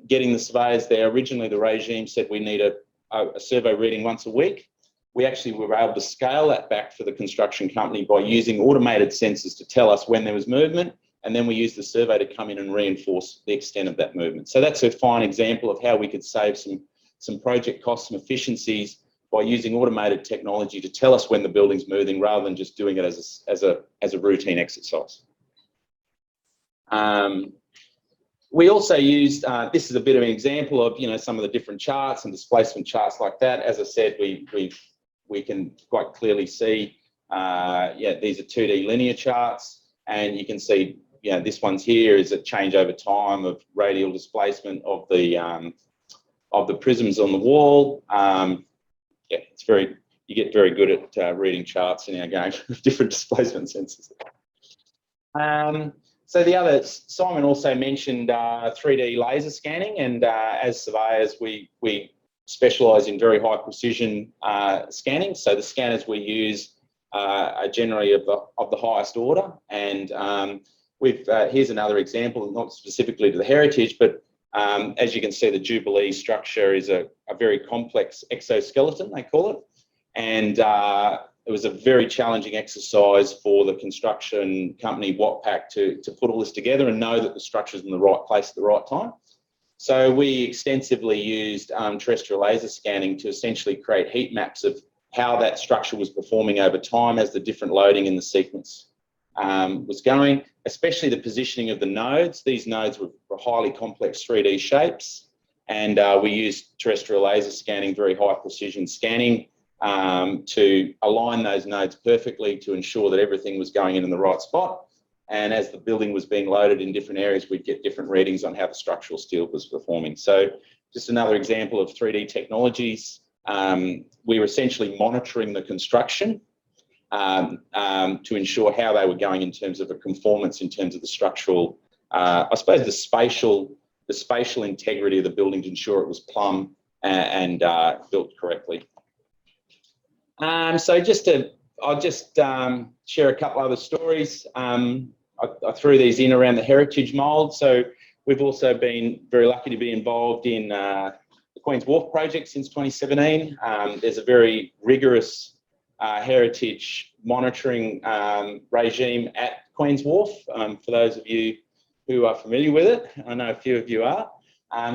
Speaker 2: getting the surveyors there, originally the regime said we need a survey reading once a week. we actually were able to scale that back for the construction company by using automated sensors to tell us when there was movement, and then we used the survey to come in and reinforce the extent of that movement. So that's a fine example of how we could save some project costs and efficiencies by using automated technology to tell us when the building's moving rather than just doing it as a routine exercise. We also used, this is a bit of an example of, some of the different charts and displacement charts like that. As I said, we can quite clearly see, these are 2D linear charts, and you can see, this one's here is a change over time of radial displacement of the prisms on the wall. You get very good at reading charts in our game with different displacement sensors. So Simon also mentioned 3D laser scanning, and as surveyors, we specialise in very high precision scanning. So the scanners we use are generally of the highest order, and here's another example, not specifically to the heritage, but as you can see, the Jubilee structure is a very complex exoskeleton, they call it, and it was a very challenging exercise for the construction company, Watpac, to put all this together and know that the structure's in the right place at the right time. So we extensively used terrestrial laser scanning to essentially create heat maps of how that structure was performing over time as the different loading in the sequence was going, especially the positioning of the nodes. These nodes were highly complex 3D shapes, and we used terrestrial laser scanning, very high precision scanning, to align those nodes perfectly to ensure that everything was going in the right spot. And as the building was being loaded in different areas, we'd get different readings on how the structural steel was performing. So just another example of 3D technologies. We were essentially monitoring the construction to ensure how they were going in terms of a conformance, in terms of the structural, I suppose the spatial integrity of the building, to ensure it was plumb and built correctly. So I'll just share a couple other stories. I threw these in around the heritage mould. So we've also been very lucky to be involved in the Queen's Wharf project since 2017. There's a very rigorous heritage monitoring regime at Queen's Wharf, for those of you who are familiar with it. I know a few of you are.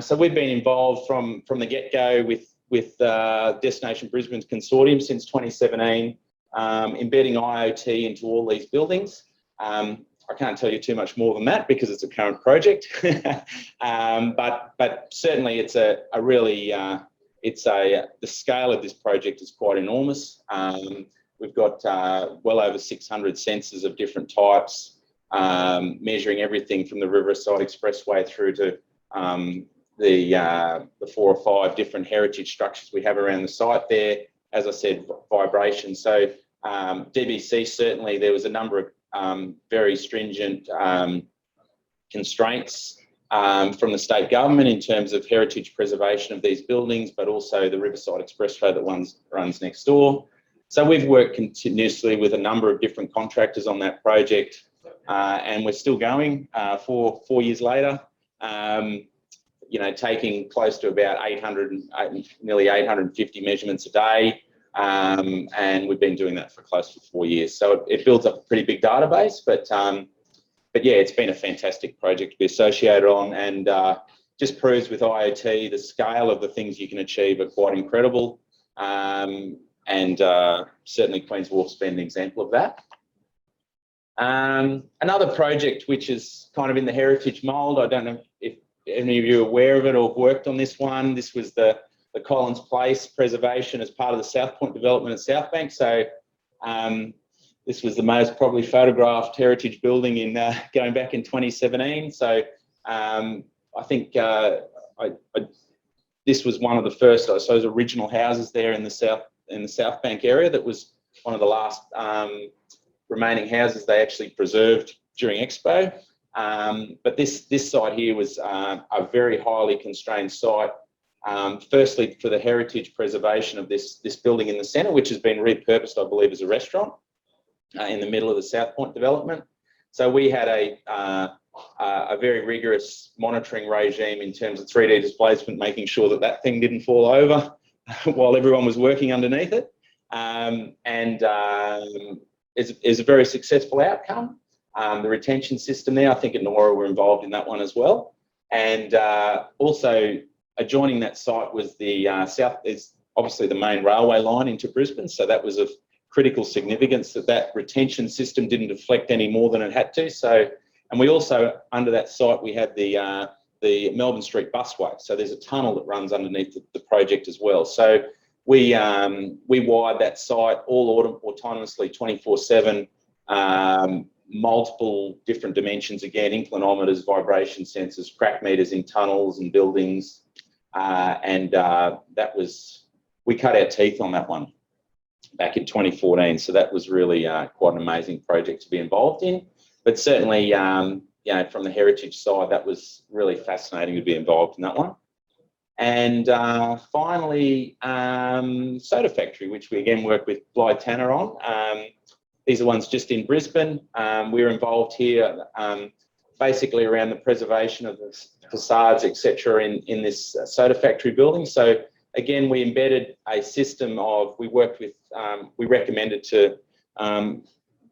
Speaker 2: So we've been involved from the get-go with Destination Brisbane's consortium since 2017, embedding IoT into all these buildings. I can't tell you too much more than that because it's a current project, but certainly it's the scale of this project is quite enormous. We've got well over 600 sensors of different types, measuring everything from the Riverside Expressway through to the 4 or 5 different heritage structures we have around the site there. As I said, vibration. So DBC, certainly there was a number of very stringent constraints from the state government in terms of heritage preservation of these buildings, but also the Riverside Expressway that runs next door. So we've worked continuously with a number of different contractors on that project, and we're still going 4 years later. Taking close to about nearly 850 measurements a day, and we've been doing that for close to 4 years. So it builds up a pretty big database, but yeah, it's been a fantastic project to be associated on, and just proves with IoT the scale of the things you can achieve are quite incredible, and certainly Queen's Wharf's been an example of that. Another project which is kind of in the heritage mould, I don't know if any of you are aware of it or have worked on this one. This was the Collins Place preservation as part of the South Point development at South Bank. So this was the most probably photographed heritage building in going back in 2017. So I think this was one of the first, I suppose, original houses there in the South Bank area. That was one of the last remaining houses they actually preserved during Expo. But this site here was a very highly constrained site. Firstly, for the heritage preservation of this building in the centre, which has been repurposed, I believe, as a restaurant in the middle of the South Point development. So we had a very rigorous monitoring regime in terms of 3D displacement, making sure that thing didn't fall over while everyone was working underneath it. Is a very successful outcome. The retention system there, I think at Nora were involved in that one as well. And also adjoining that site was the is obviously the main railway line into Brisbane. So that was of critical significance that retention system didn't deflect any more than it had to. So, and we also, under that site, we had the Melbourne Street busway. So there's a tunnel that runs underneath the project as well. So we wired that site all autonomously 24/7, multiple different dimensions again, inclinometers, vibration sensors, crack meters in tunnels and buildings. We cut our teeth on that one back in 2014. So that was really quite an amazing project to be involved in. But certainly, from the heritage side, that was really fascinating to be involved in that one. And finally, Soda Factory, which we again work with Bligh Tanner on. These are ones just in Brisbane. We're involved here basically around the preservation of the facades, etc., in this Soda Factory building. So again, we embedded a system we recommended to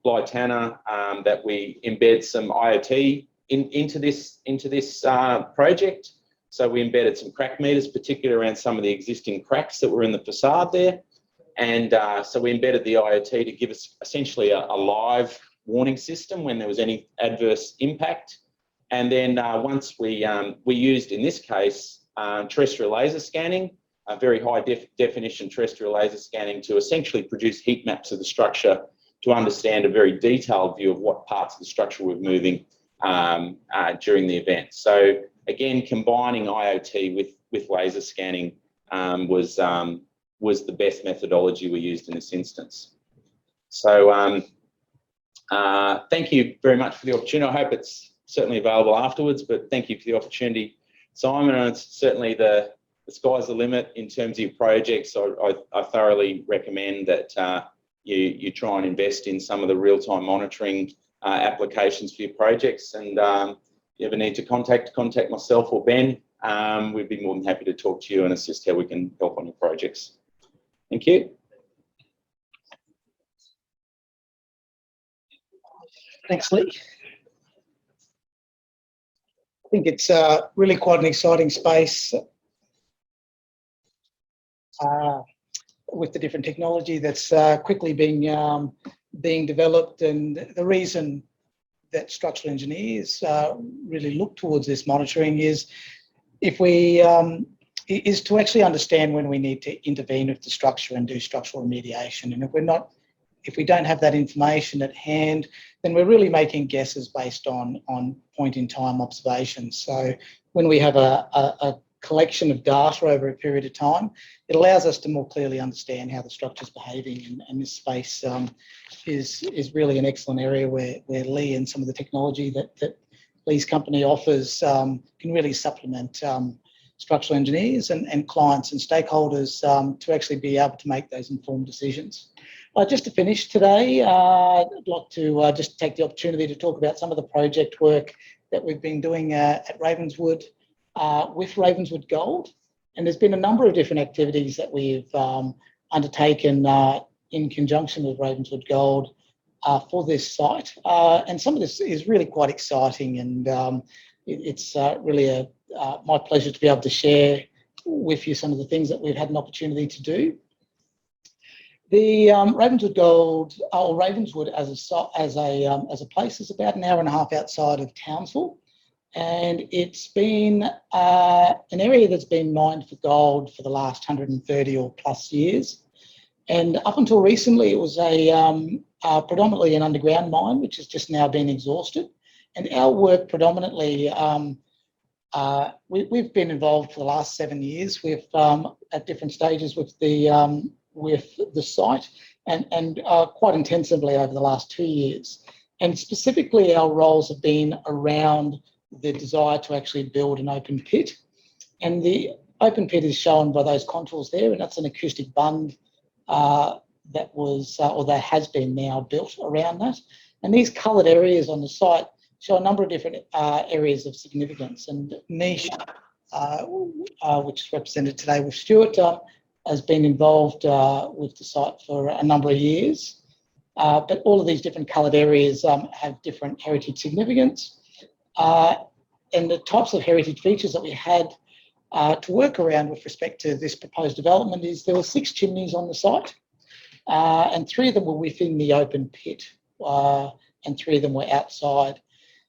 Speaker 2: Bligh Tanner that we embed some IoT into this project. So we embedded some crack meters, particularly around some of the existing cracks that were in the facade there. And so we embedded the IoT to give us essentially a live warning system when there was any adverse impact. And then once we used, in this case, terrestrial laser scanning, a very high definition terrestrial laser scanning to essentially produce heat maps of the structure to understand a very detailed view of what parts of the structure were moving during the event. So again, combining IoT with laser scanning was the best methodology we used in this instance. So thank you very much for the opportunity. I hope it's certainly available afterwards, but thank you for the opportunity, Simon. And it's certainly the sky's the limit in terms of your projects. I thoroughly recommend that you try and invest in some of the real-time monitoring applications for your projects. And if you ever need to contact myself or Ben, we'd be more than happy to talk to you and assist how we can help on your projects. Thank you.
Speaker 1: Thanks, Lee. I think it's really quite an exciting space with the different technology that's quickly being developed, and the reason that structural engineers really look towards this monitoring is to actually understand when we need to intervene with the structure and do structural remediation. And if we don't have that information at hand, then we're really making guesses based on point in time observations. So when we have a collection of data over a period of time, it allows us to more clearly understand how the structure is behaving. And this space is really an excellent area where Lee and some of the technology that Lee's company offers can really supplement structural engineers and clients and stakeholders to actually be able to make those informed decisions. Just to finish today, I'd like to just take the opportunity to talk about some of the project work that we've been doing at Ravenswood with Ravenswood Gold. And there's been a number of different activities that we've undertaken in conjunction with Ravenswood Gold for this site. And some of this is really quite exciting, and it's really my pleasure to be able to share with you some of the things that we've had an opportunity to do. The Ravenswood Gold, or Ravenswood as a place, is about an hour and a half outside of Townsville, and it's been an area that's been mined for gold for the last 130 or plus years. And up until recently, it was predominantly an underground mine, which has just now been exhausted. And our work predominantly, we've been involved for the last 7 years with at different stages with the site, and quite intensively over the last 2 years. And specifically, our roles have been around the desire to actually build an open pit. And the open pit is shown by those contours there, and that's an acoustic bund that was, or that has been now built around that. And these coloured areas on the site show a number of different areas of significance. And niche, which is represented today with Stuart, has been involved with the site for a number of years. But all of these different coloured areas have different heritage significance. And the types of heritage features that we had to work around with respect to this proposed development is there were 6 chimneys on the site, and 3 of them were within the open pit, and 3 of them were outside.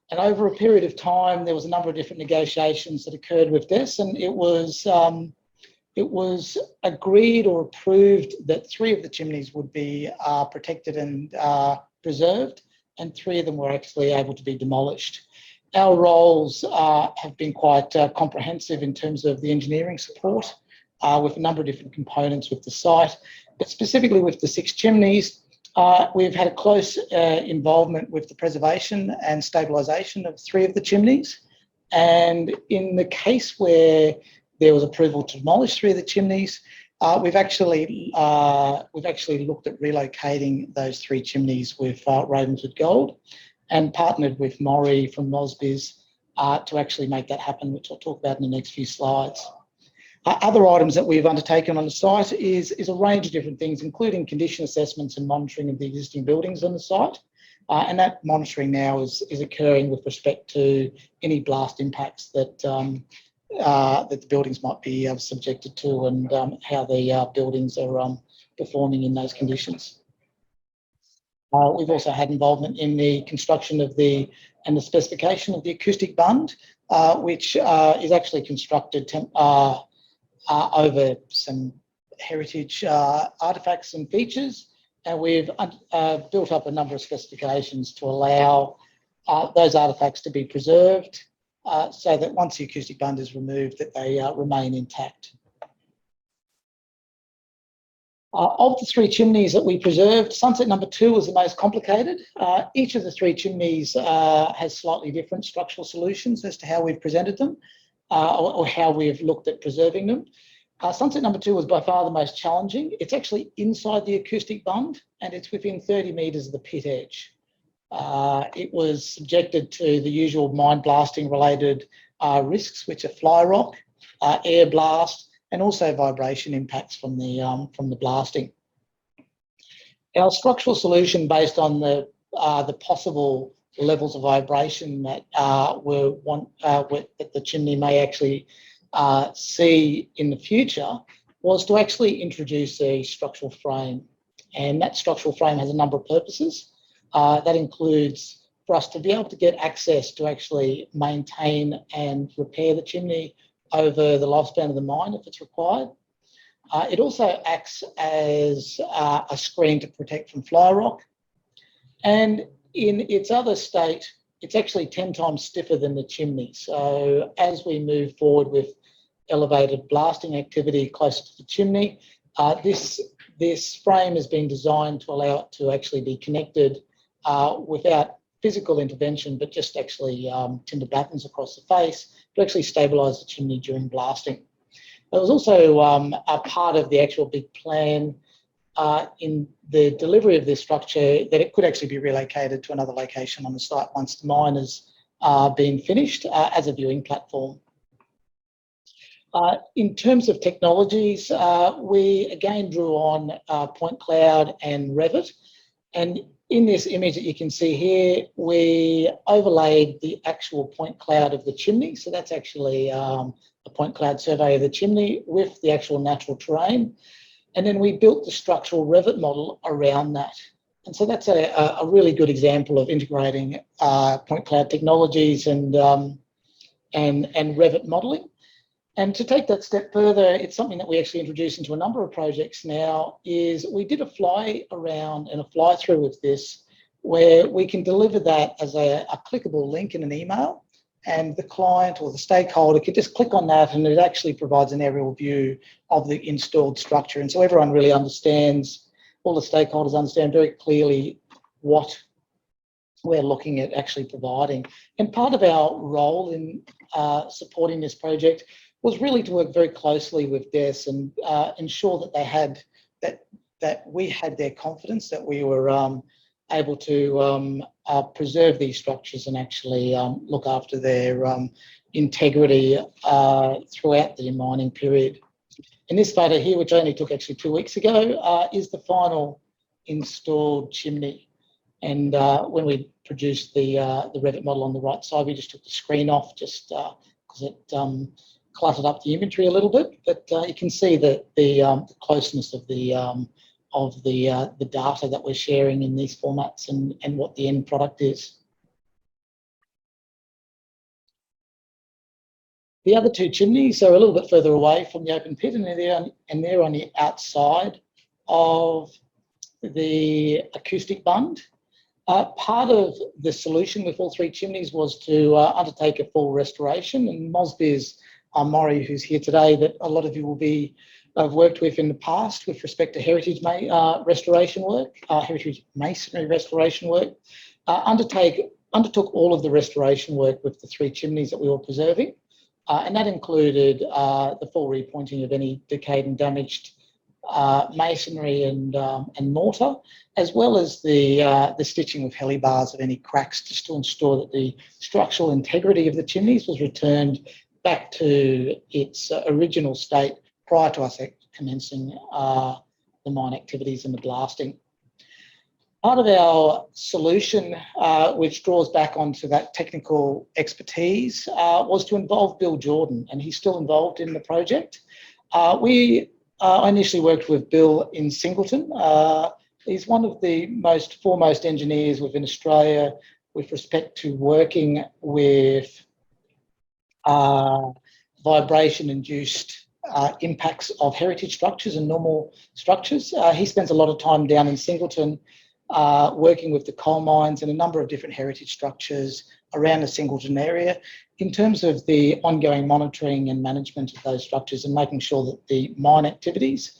Speaker 1: And over a period of time, there was a number of different negotiations that occurred with this, and it was agreed or approved that 3 of the chimneys would be protected and preserved, and 3 of them were actually able to be demolished. Our roles have been quite comprehensive in terms of the engineering support with a number of different components with the site, but specifically with the 6 chimneys, we've had a close involvement with the preservation and stabilisation of 3 of the chimneys. And in the case where there was approval to demolish 3 of the chimneys, we've actually looked at relocating those 3 chimneys with Ravenswood Gold, and partnered with Maury from Mosbiz to actually make that happen, which I'll talk about in the next few slides. Other items that we've undertaken on the site is a range of different things, including condition assessments and monitoring of the existing buildings on the site. And that monitoring now is occurring with respect to any blast impacts that the buildings might be subjected to, and how the buildings are performing in those conditions. We've also had involvement in the construction of and the specification of the acoustic bund, which is actually constructed over some heritage artefacts and features, and we've built up a number of specifications to allow those artefacts to be preserved, so that once the acoustic bund is removed, that they remain intact. Of the 3 chimneys that we preserved, Sunset number 2 was the most complicated. Each of the 3 chimneys has slightly different structural solutions as to how we've presented them, or how we've looked at preserving them. Sunset number 2 was by far the most challenging. It's actually inside the acoustic bund, and it's within 30 metres of the pit edge. It was subjected to the usual mine blasting related risks, which are fly rock, air blast, and also vibration impacts from the blasting. Our structural solution, based on the possible levels of vibration that that the chimney may actually see in the future, was to actually introduce a structural frame, and that structural frame has a number of purposes. That includes for us to be able to get access to actually maintain and repair the chimney over the lifespan of the mine if it's required. It also acts as a screen to protect from fly rock, and in its other state, it's actually 10 times stiffer than the chimney. So as we move forward with elevated blasting activity closer to the chimney, this frame has been designed to allow it to actually be connected without physical intervention, but just actually tinder battens across the face to actually stabilise the chimney during blasting. There was also a part of the actual big plan in the delivery of this structure that it could actually be relocated to another location on the site once the mine has been finished as a viewing platform. In terms of technologies, we again drew on point cloud and Revit, and in this image that you can see here, we overlaid the actual point cloud of the chimney. So that's actually a point cloud survey of the chimney with the actual natural terrain. And then we built the structural Revit model around that. And so that's a really good example of integrating point cloud technologies and Revit modelling. And to take that step further, it's something that we actually introduced into a number of projects now, is we did a fly around and a fly through with this, where we can deliver that as a clickable link in an email, and the client or the stakeholder could just click on that, and it actually provides an aerial view of the installed structure. And so everyone really understands, all the stakeholders understand very clearly what we're looking at actually providing. And part of our role in supporting this project was really to work very closely with DES and ensure that they had that we had their confidence that we were able to preserve these structures and actually look after their integrity throughout the mining period. And this photo here, which I only took actually 2 weeks ago, is the final installed chimney. And when we produced the Revit model on the right side, we just took the screen off just because it cluttered up the inventory a little bit. But you can see that the closeness of the data that we're sharing in these formats and what the end product is. The other two chimneys are a little bit further away from the open pit, and they're on the outside of the acoustic bund. Part of the solution with all three chimneys was to undertake a full restoration, and Mosby's Maury, who's here today, that a lot of you have worked with in the past with respect to heritage restoration work, heritage masonry restoration work, undertook all of the restoration work with the three chimneys that we were preserving. And that included the full repointing of any decayed and damaged masonry and mortar, as well as the stitching with heli bars of any cracks, just to ensure that the structural integrity of the chimneys was returned back to its original state prior to us commencing the mine activities and the blasting. Part of our solution, which draws back onto that technical expertise, was to involve Bill Jordan, and he's still involved in the project. I initially worked with Bill in Singleton. He's one of the foremost engineers within Australia with respect to working with vibration-induced impacts of heritage structures and normal structures. He spends a lot of time down in Singleton working with the coal mines and a number of different heritage structures around the Singleton area in terms of the ongoing monitoring and management of those structures and making sure that the mine activities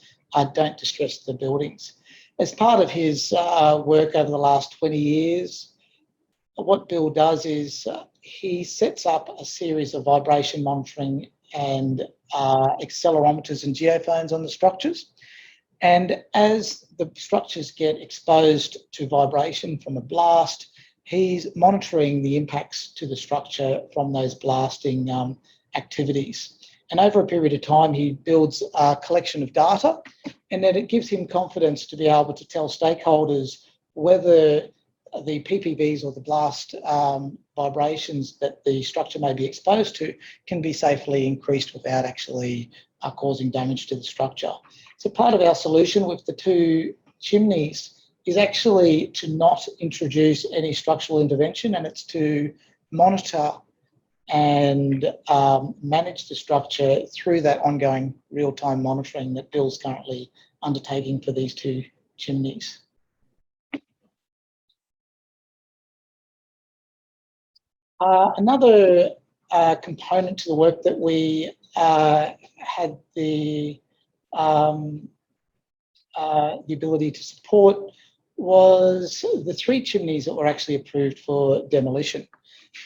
Speaker 1: don't distress the buildings. As part of his work over the last 20 years, what Bill does is he sets up a series of vibration monitoring and accelerometers and geophones on the structures. And as the structures get exposed to vibration from a blast, he's monitoring the impacts to the structure from those blasting activities. And over a period of time, he builds a collection of data, and then it gives him confidence to be able to tell stakeholders whether the PPVs or the blast vibrations that the structure may be exposed to can be safely increased without actually causing damage to the structure. So part of our solution with the two chimneys is actually to not introduce any structural intervention, and it's to monitor and manage the structure through that ongoing real-time monitoring that Bill's currently undertaking for these two chimneys. Another component to the work that we had the ability to support was the three chimneys that were actually approved for demolition.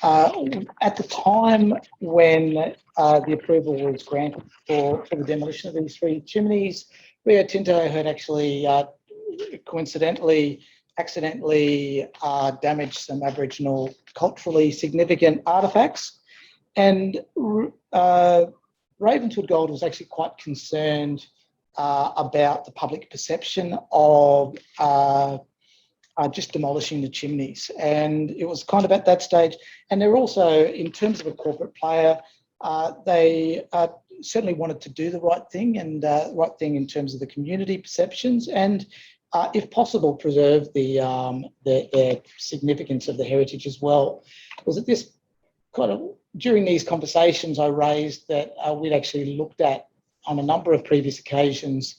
Speaker 1: At the time when the approval was granted for the demolition of these three chimneys, Rio Tinto had actually coincidentally accidentally damaged some Aboriginal culturally significant artefacts, and Ravenswood Gold was actually quite concerned about the public perception of just demolishing the chimneys. And it was kind of at that stage. And they're also, in terms of a corporate player, they certainly wanted to do the right thing, and right thing in terms of the community perceptions, and if possible, preserve the significance of the heritage as well. It was at this kind of, during these conversations, I raised that we'd actually looked at, on a number of previous occasions,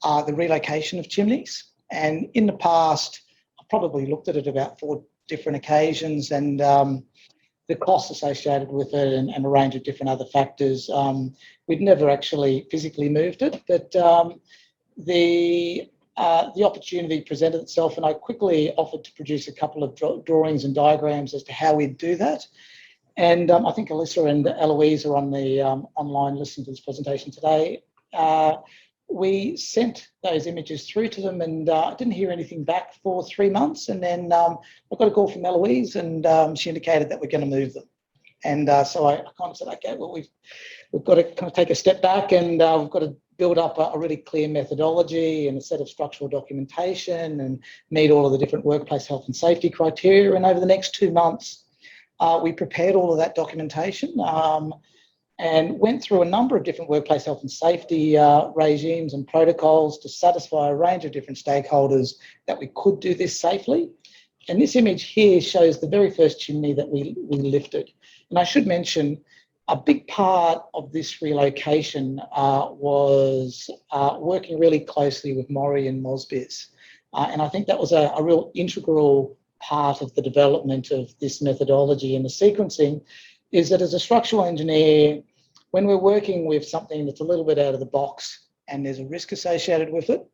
Speaker 1: the relocation of chimneys. And in the past, I probably looked at it about 4 different occasions, and the costs associated with it and a range of different other factors. We'd never actually physically moved it, but the opportunity presented itself, and I quickly offered to produce a couple of drawings and diagrams as to how we'd do that. And I think Alyssa and Eloise are on the online listening to this presentation today. We sent those images through to them, and I didn't hear anything back for 3 months. And then I got a call from Eloise, and she indicated that we're going to move them. And so I kind of said, okay, well, we've got to kind of take a step back, and we've got to build up a really clear methodology and a set of structural documentation and meet all of the different workplace health and safety criteria. And over the next 2 months, we prepared all of that documentation and went through a number of different workplace health and safety regimes and protocols to satisfy a range of different stakeholders that we could do this safely. And this image here shows the very first chimney that we lifted. And I should mention, a big part of this relocation was working really closely with Maury and Mosbiz. And I think that was a real integral part of the development of this methodology and the sequencing, is that as a structural engineer, when we're working with something that's a little bit out of the box and there's a risk associated with it,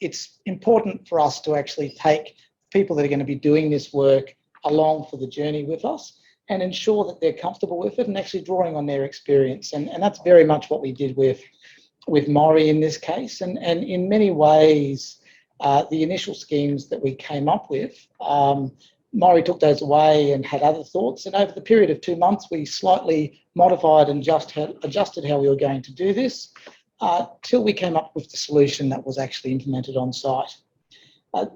Speaker 1: it's important for us to actually take people that are going to be doing this work along for the journey with us and ensure that they're comfortable with it and actually drawing on their experience. And that's very much what we did with Maury in this case. And in many ways, the initial schemes that we came up with, Maury took those away and had other thoughts. And over the period of 2 months, we slightly modified and adjusted how we were going to do this till we came up with the solution that was actually implemented on site.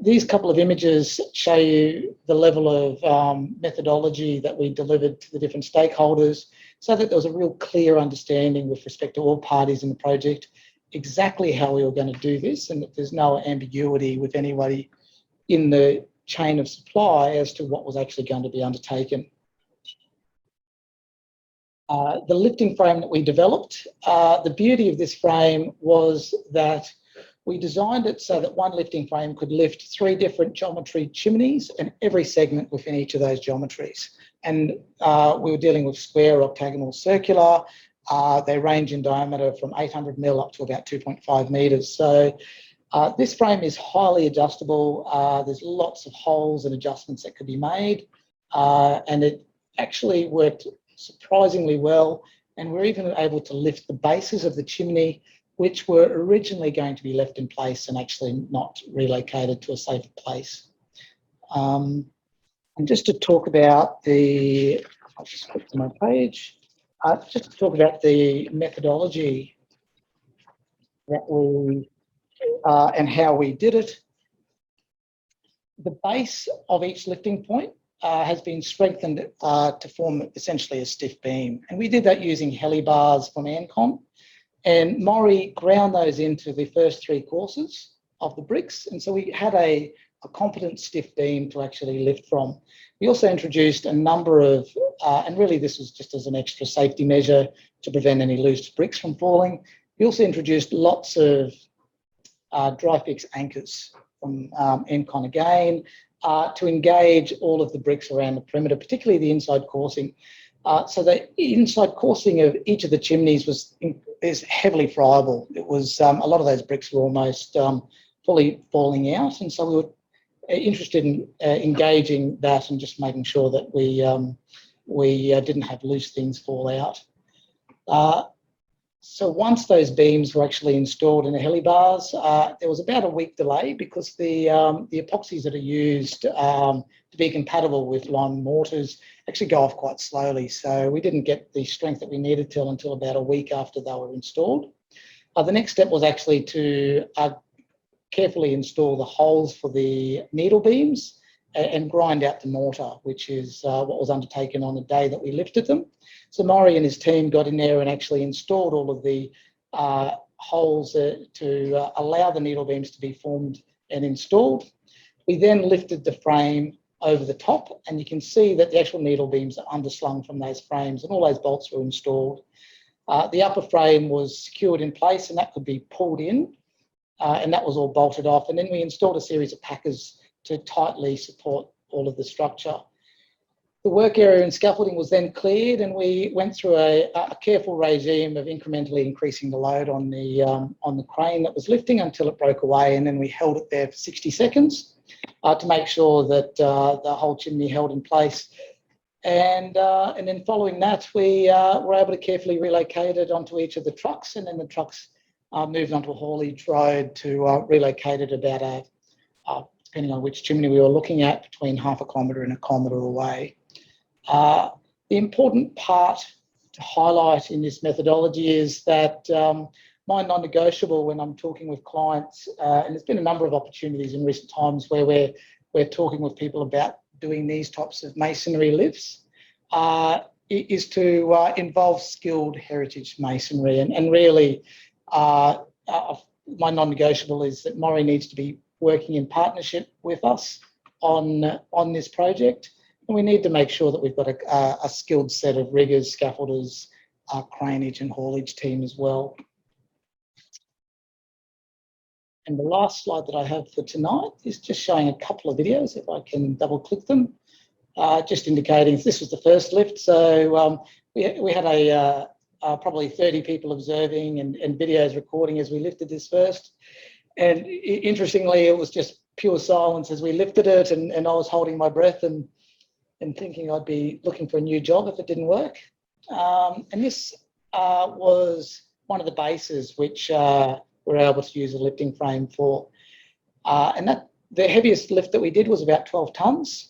Speaker 1: These couple of images show you the level of methodology that we delivered to the different stakeholders so that there was a real clear understanding with respect to all parties in the project exactly how we were going to do this, and that there's no ambiguity with anybody in the chain of supply as to what was actually going to be undertaken. The lifting frame that we developed, the beauty of this frame was that we designed it so that one lifting frame could lift 3 different geometry chimneys and every segment within each of those geometries. And we were dealing with square, octagonal, circular. They range in diameter from 800 mil up to about 2.5 metres. So this frame is highly adjustable. There's lots of holes and adjustments that could be made. And it actually worked surprisingly well. And we're even able to lift the bases of the chimney, which were originally going to be left in place and actually not relocated to a safer place. And just to talk about I'll just click to my page, just to talk about the methodology that we, and how we did it. The base of each lifting point has been strengthened to form essentially a stiff beam. And we did that using heli bars from Ancon. And Maury ground those into the first 3 courses of the bricks. And so we had a competent stiff beam to actually lift from. We also introduced a number of, and really this was just as an extra safety measure to prevent any loose bricks from falling. We also introduced lots of dry fix anchors from Ancon again to engage all of the bricks around the perimeter, particularly the inside coursing. So the inside coursing of each of the chimneys is heavily friable. It was a lot of those bricks were almost fully falling out, and so we were interested in engaging that and just making sure that we didn't have loose things fall out. So once those beams were actually installed in the heli bars, there was about a week delay because the epoxies that are used to be compatible with lime mortars actually go off quite slowly. So we didn't get the strength that we needed until about a week after they were installed. The next step was actually to carefully install the holes for the needle beams and grind out the mortar, which is what was undertaken on the day that we lifted them. So Maury and his team got in there and actually installed all of the holes to allow the needle beams to be formed and installed. We then lifted the frame over the top, and you can see that the actual needle beams are underslung from those frames, and all those bolts were installed. The upper frame was secured in place, and that could be pulled in, and that was all bolted off. And then we installed a series of packers to tightly support all of the structure. The work area and scaffolding was then cleared, and we went through a careful regime of incrementally increasing the load on the crane that was lifting until it broke away, and then we held it there for 60 seconds to make sure that the whole chimney held in place. And then following that, we were able to carefully relocate it onto each of the trucks, and then the trucks moved onto a haulage road to relocate it about depending on which chimney we were looking at, between 1/2 kilometre and 1 kilometre away. The important part to highlight in this methodology is that my non-negotiable when I'm talking with clients, and there's been a number of opportunities in recent times where we're talking with people about doing these types of masonry lifts, is to involve skilled heritage masonry. And really, my non-negotiable is that Maurie needs to be working in partnership with us on this project. And we need to make sure that we've got a skilled set of riggers, scaffolders, craneage and haulage team as well. And the last slide that I have for tonight is just showing a couple of videos, if I can double click them, just indicating this was the first lift. So we had probably 30 people observing and videos recording as we lifted this first. And interestingly, it was just pure silence as we lifted it, and I was holding my breath and thinking I'd be looking for a new job if it didn't work. And this was one of the bases which we're able to use a lifting frame for. And the heaviest lift that we did was about 12 tonnes,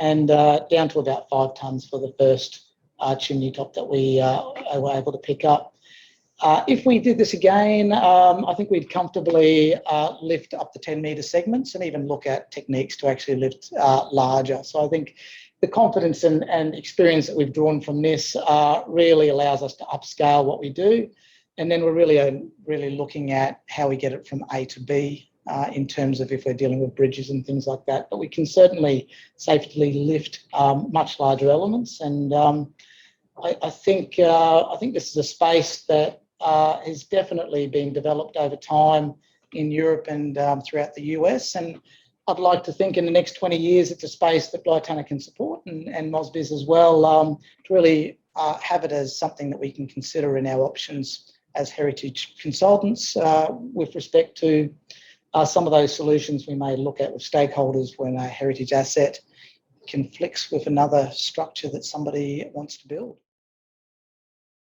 Speaker 1: and down to about 5 tonnes for the first chimney top that we were able to pick up. If we did this again, I think we'd comfortably lift up to 10-metre segments and even look at techniques to actually lift larger. So I think the confidence and experience that we've drawn from this really allows us to upscale what we do. And then we're really looking at how we get it from A to B in terms of if we're dealing with bridges and things like that. But we can certainly safely lift much larger elements. And I think this is a space that has definitely been developed over time in Europe and throughout the US. And I'd like to think in the next 20 years, it's a space that Bligh Tanner can support and Mosbiz as well, to really have it as something that we can consider in our options as heritage consultants with respect to some of those solutions we may look at with stakeholders when a heritage asset conflicts with another structure that somebody wants to build.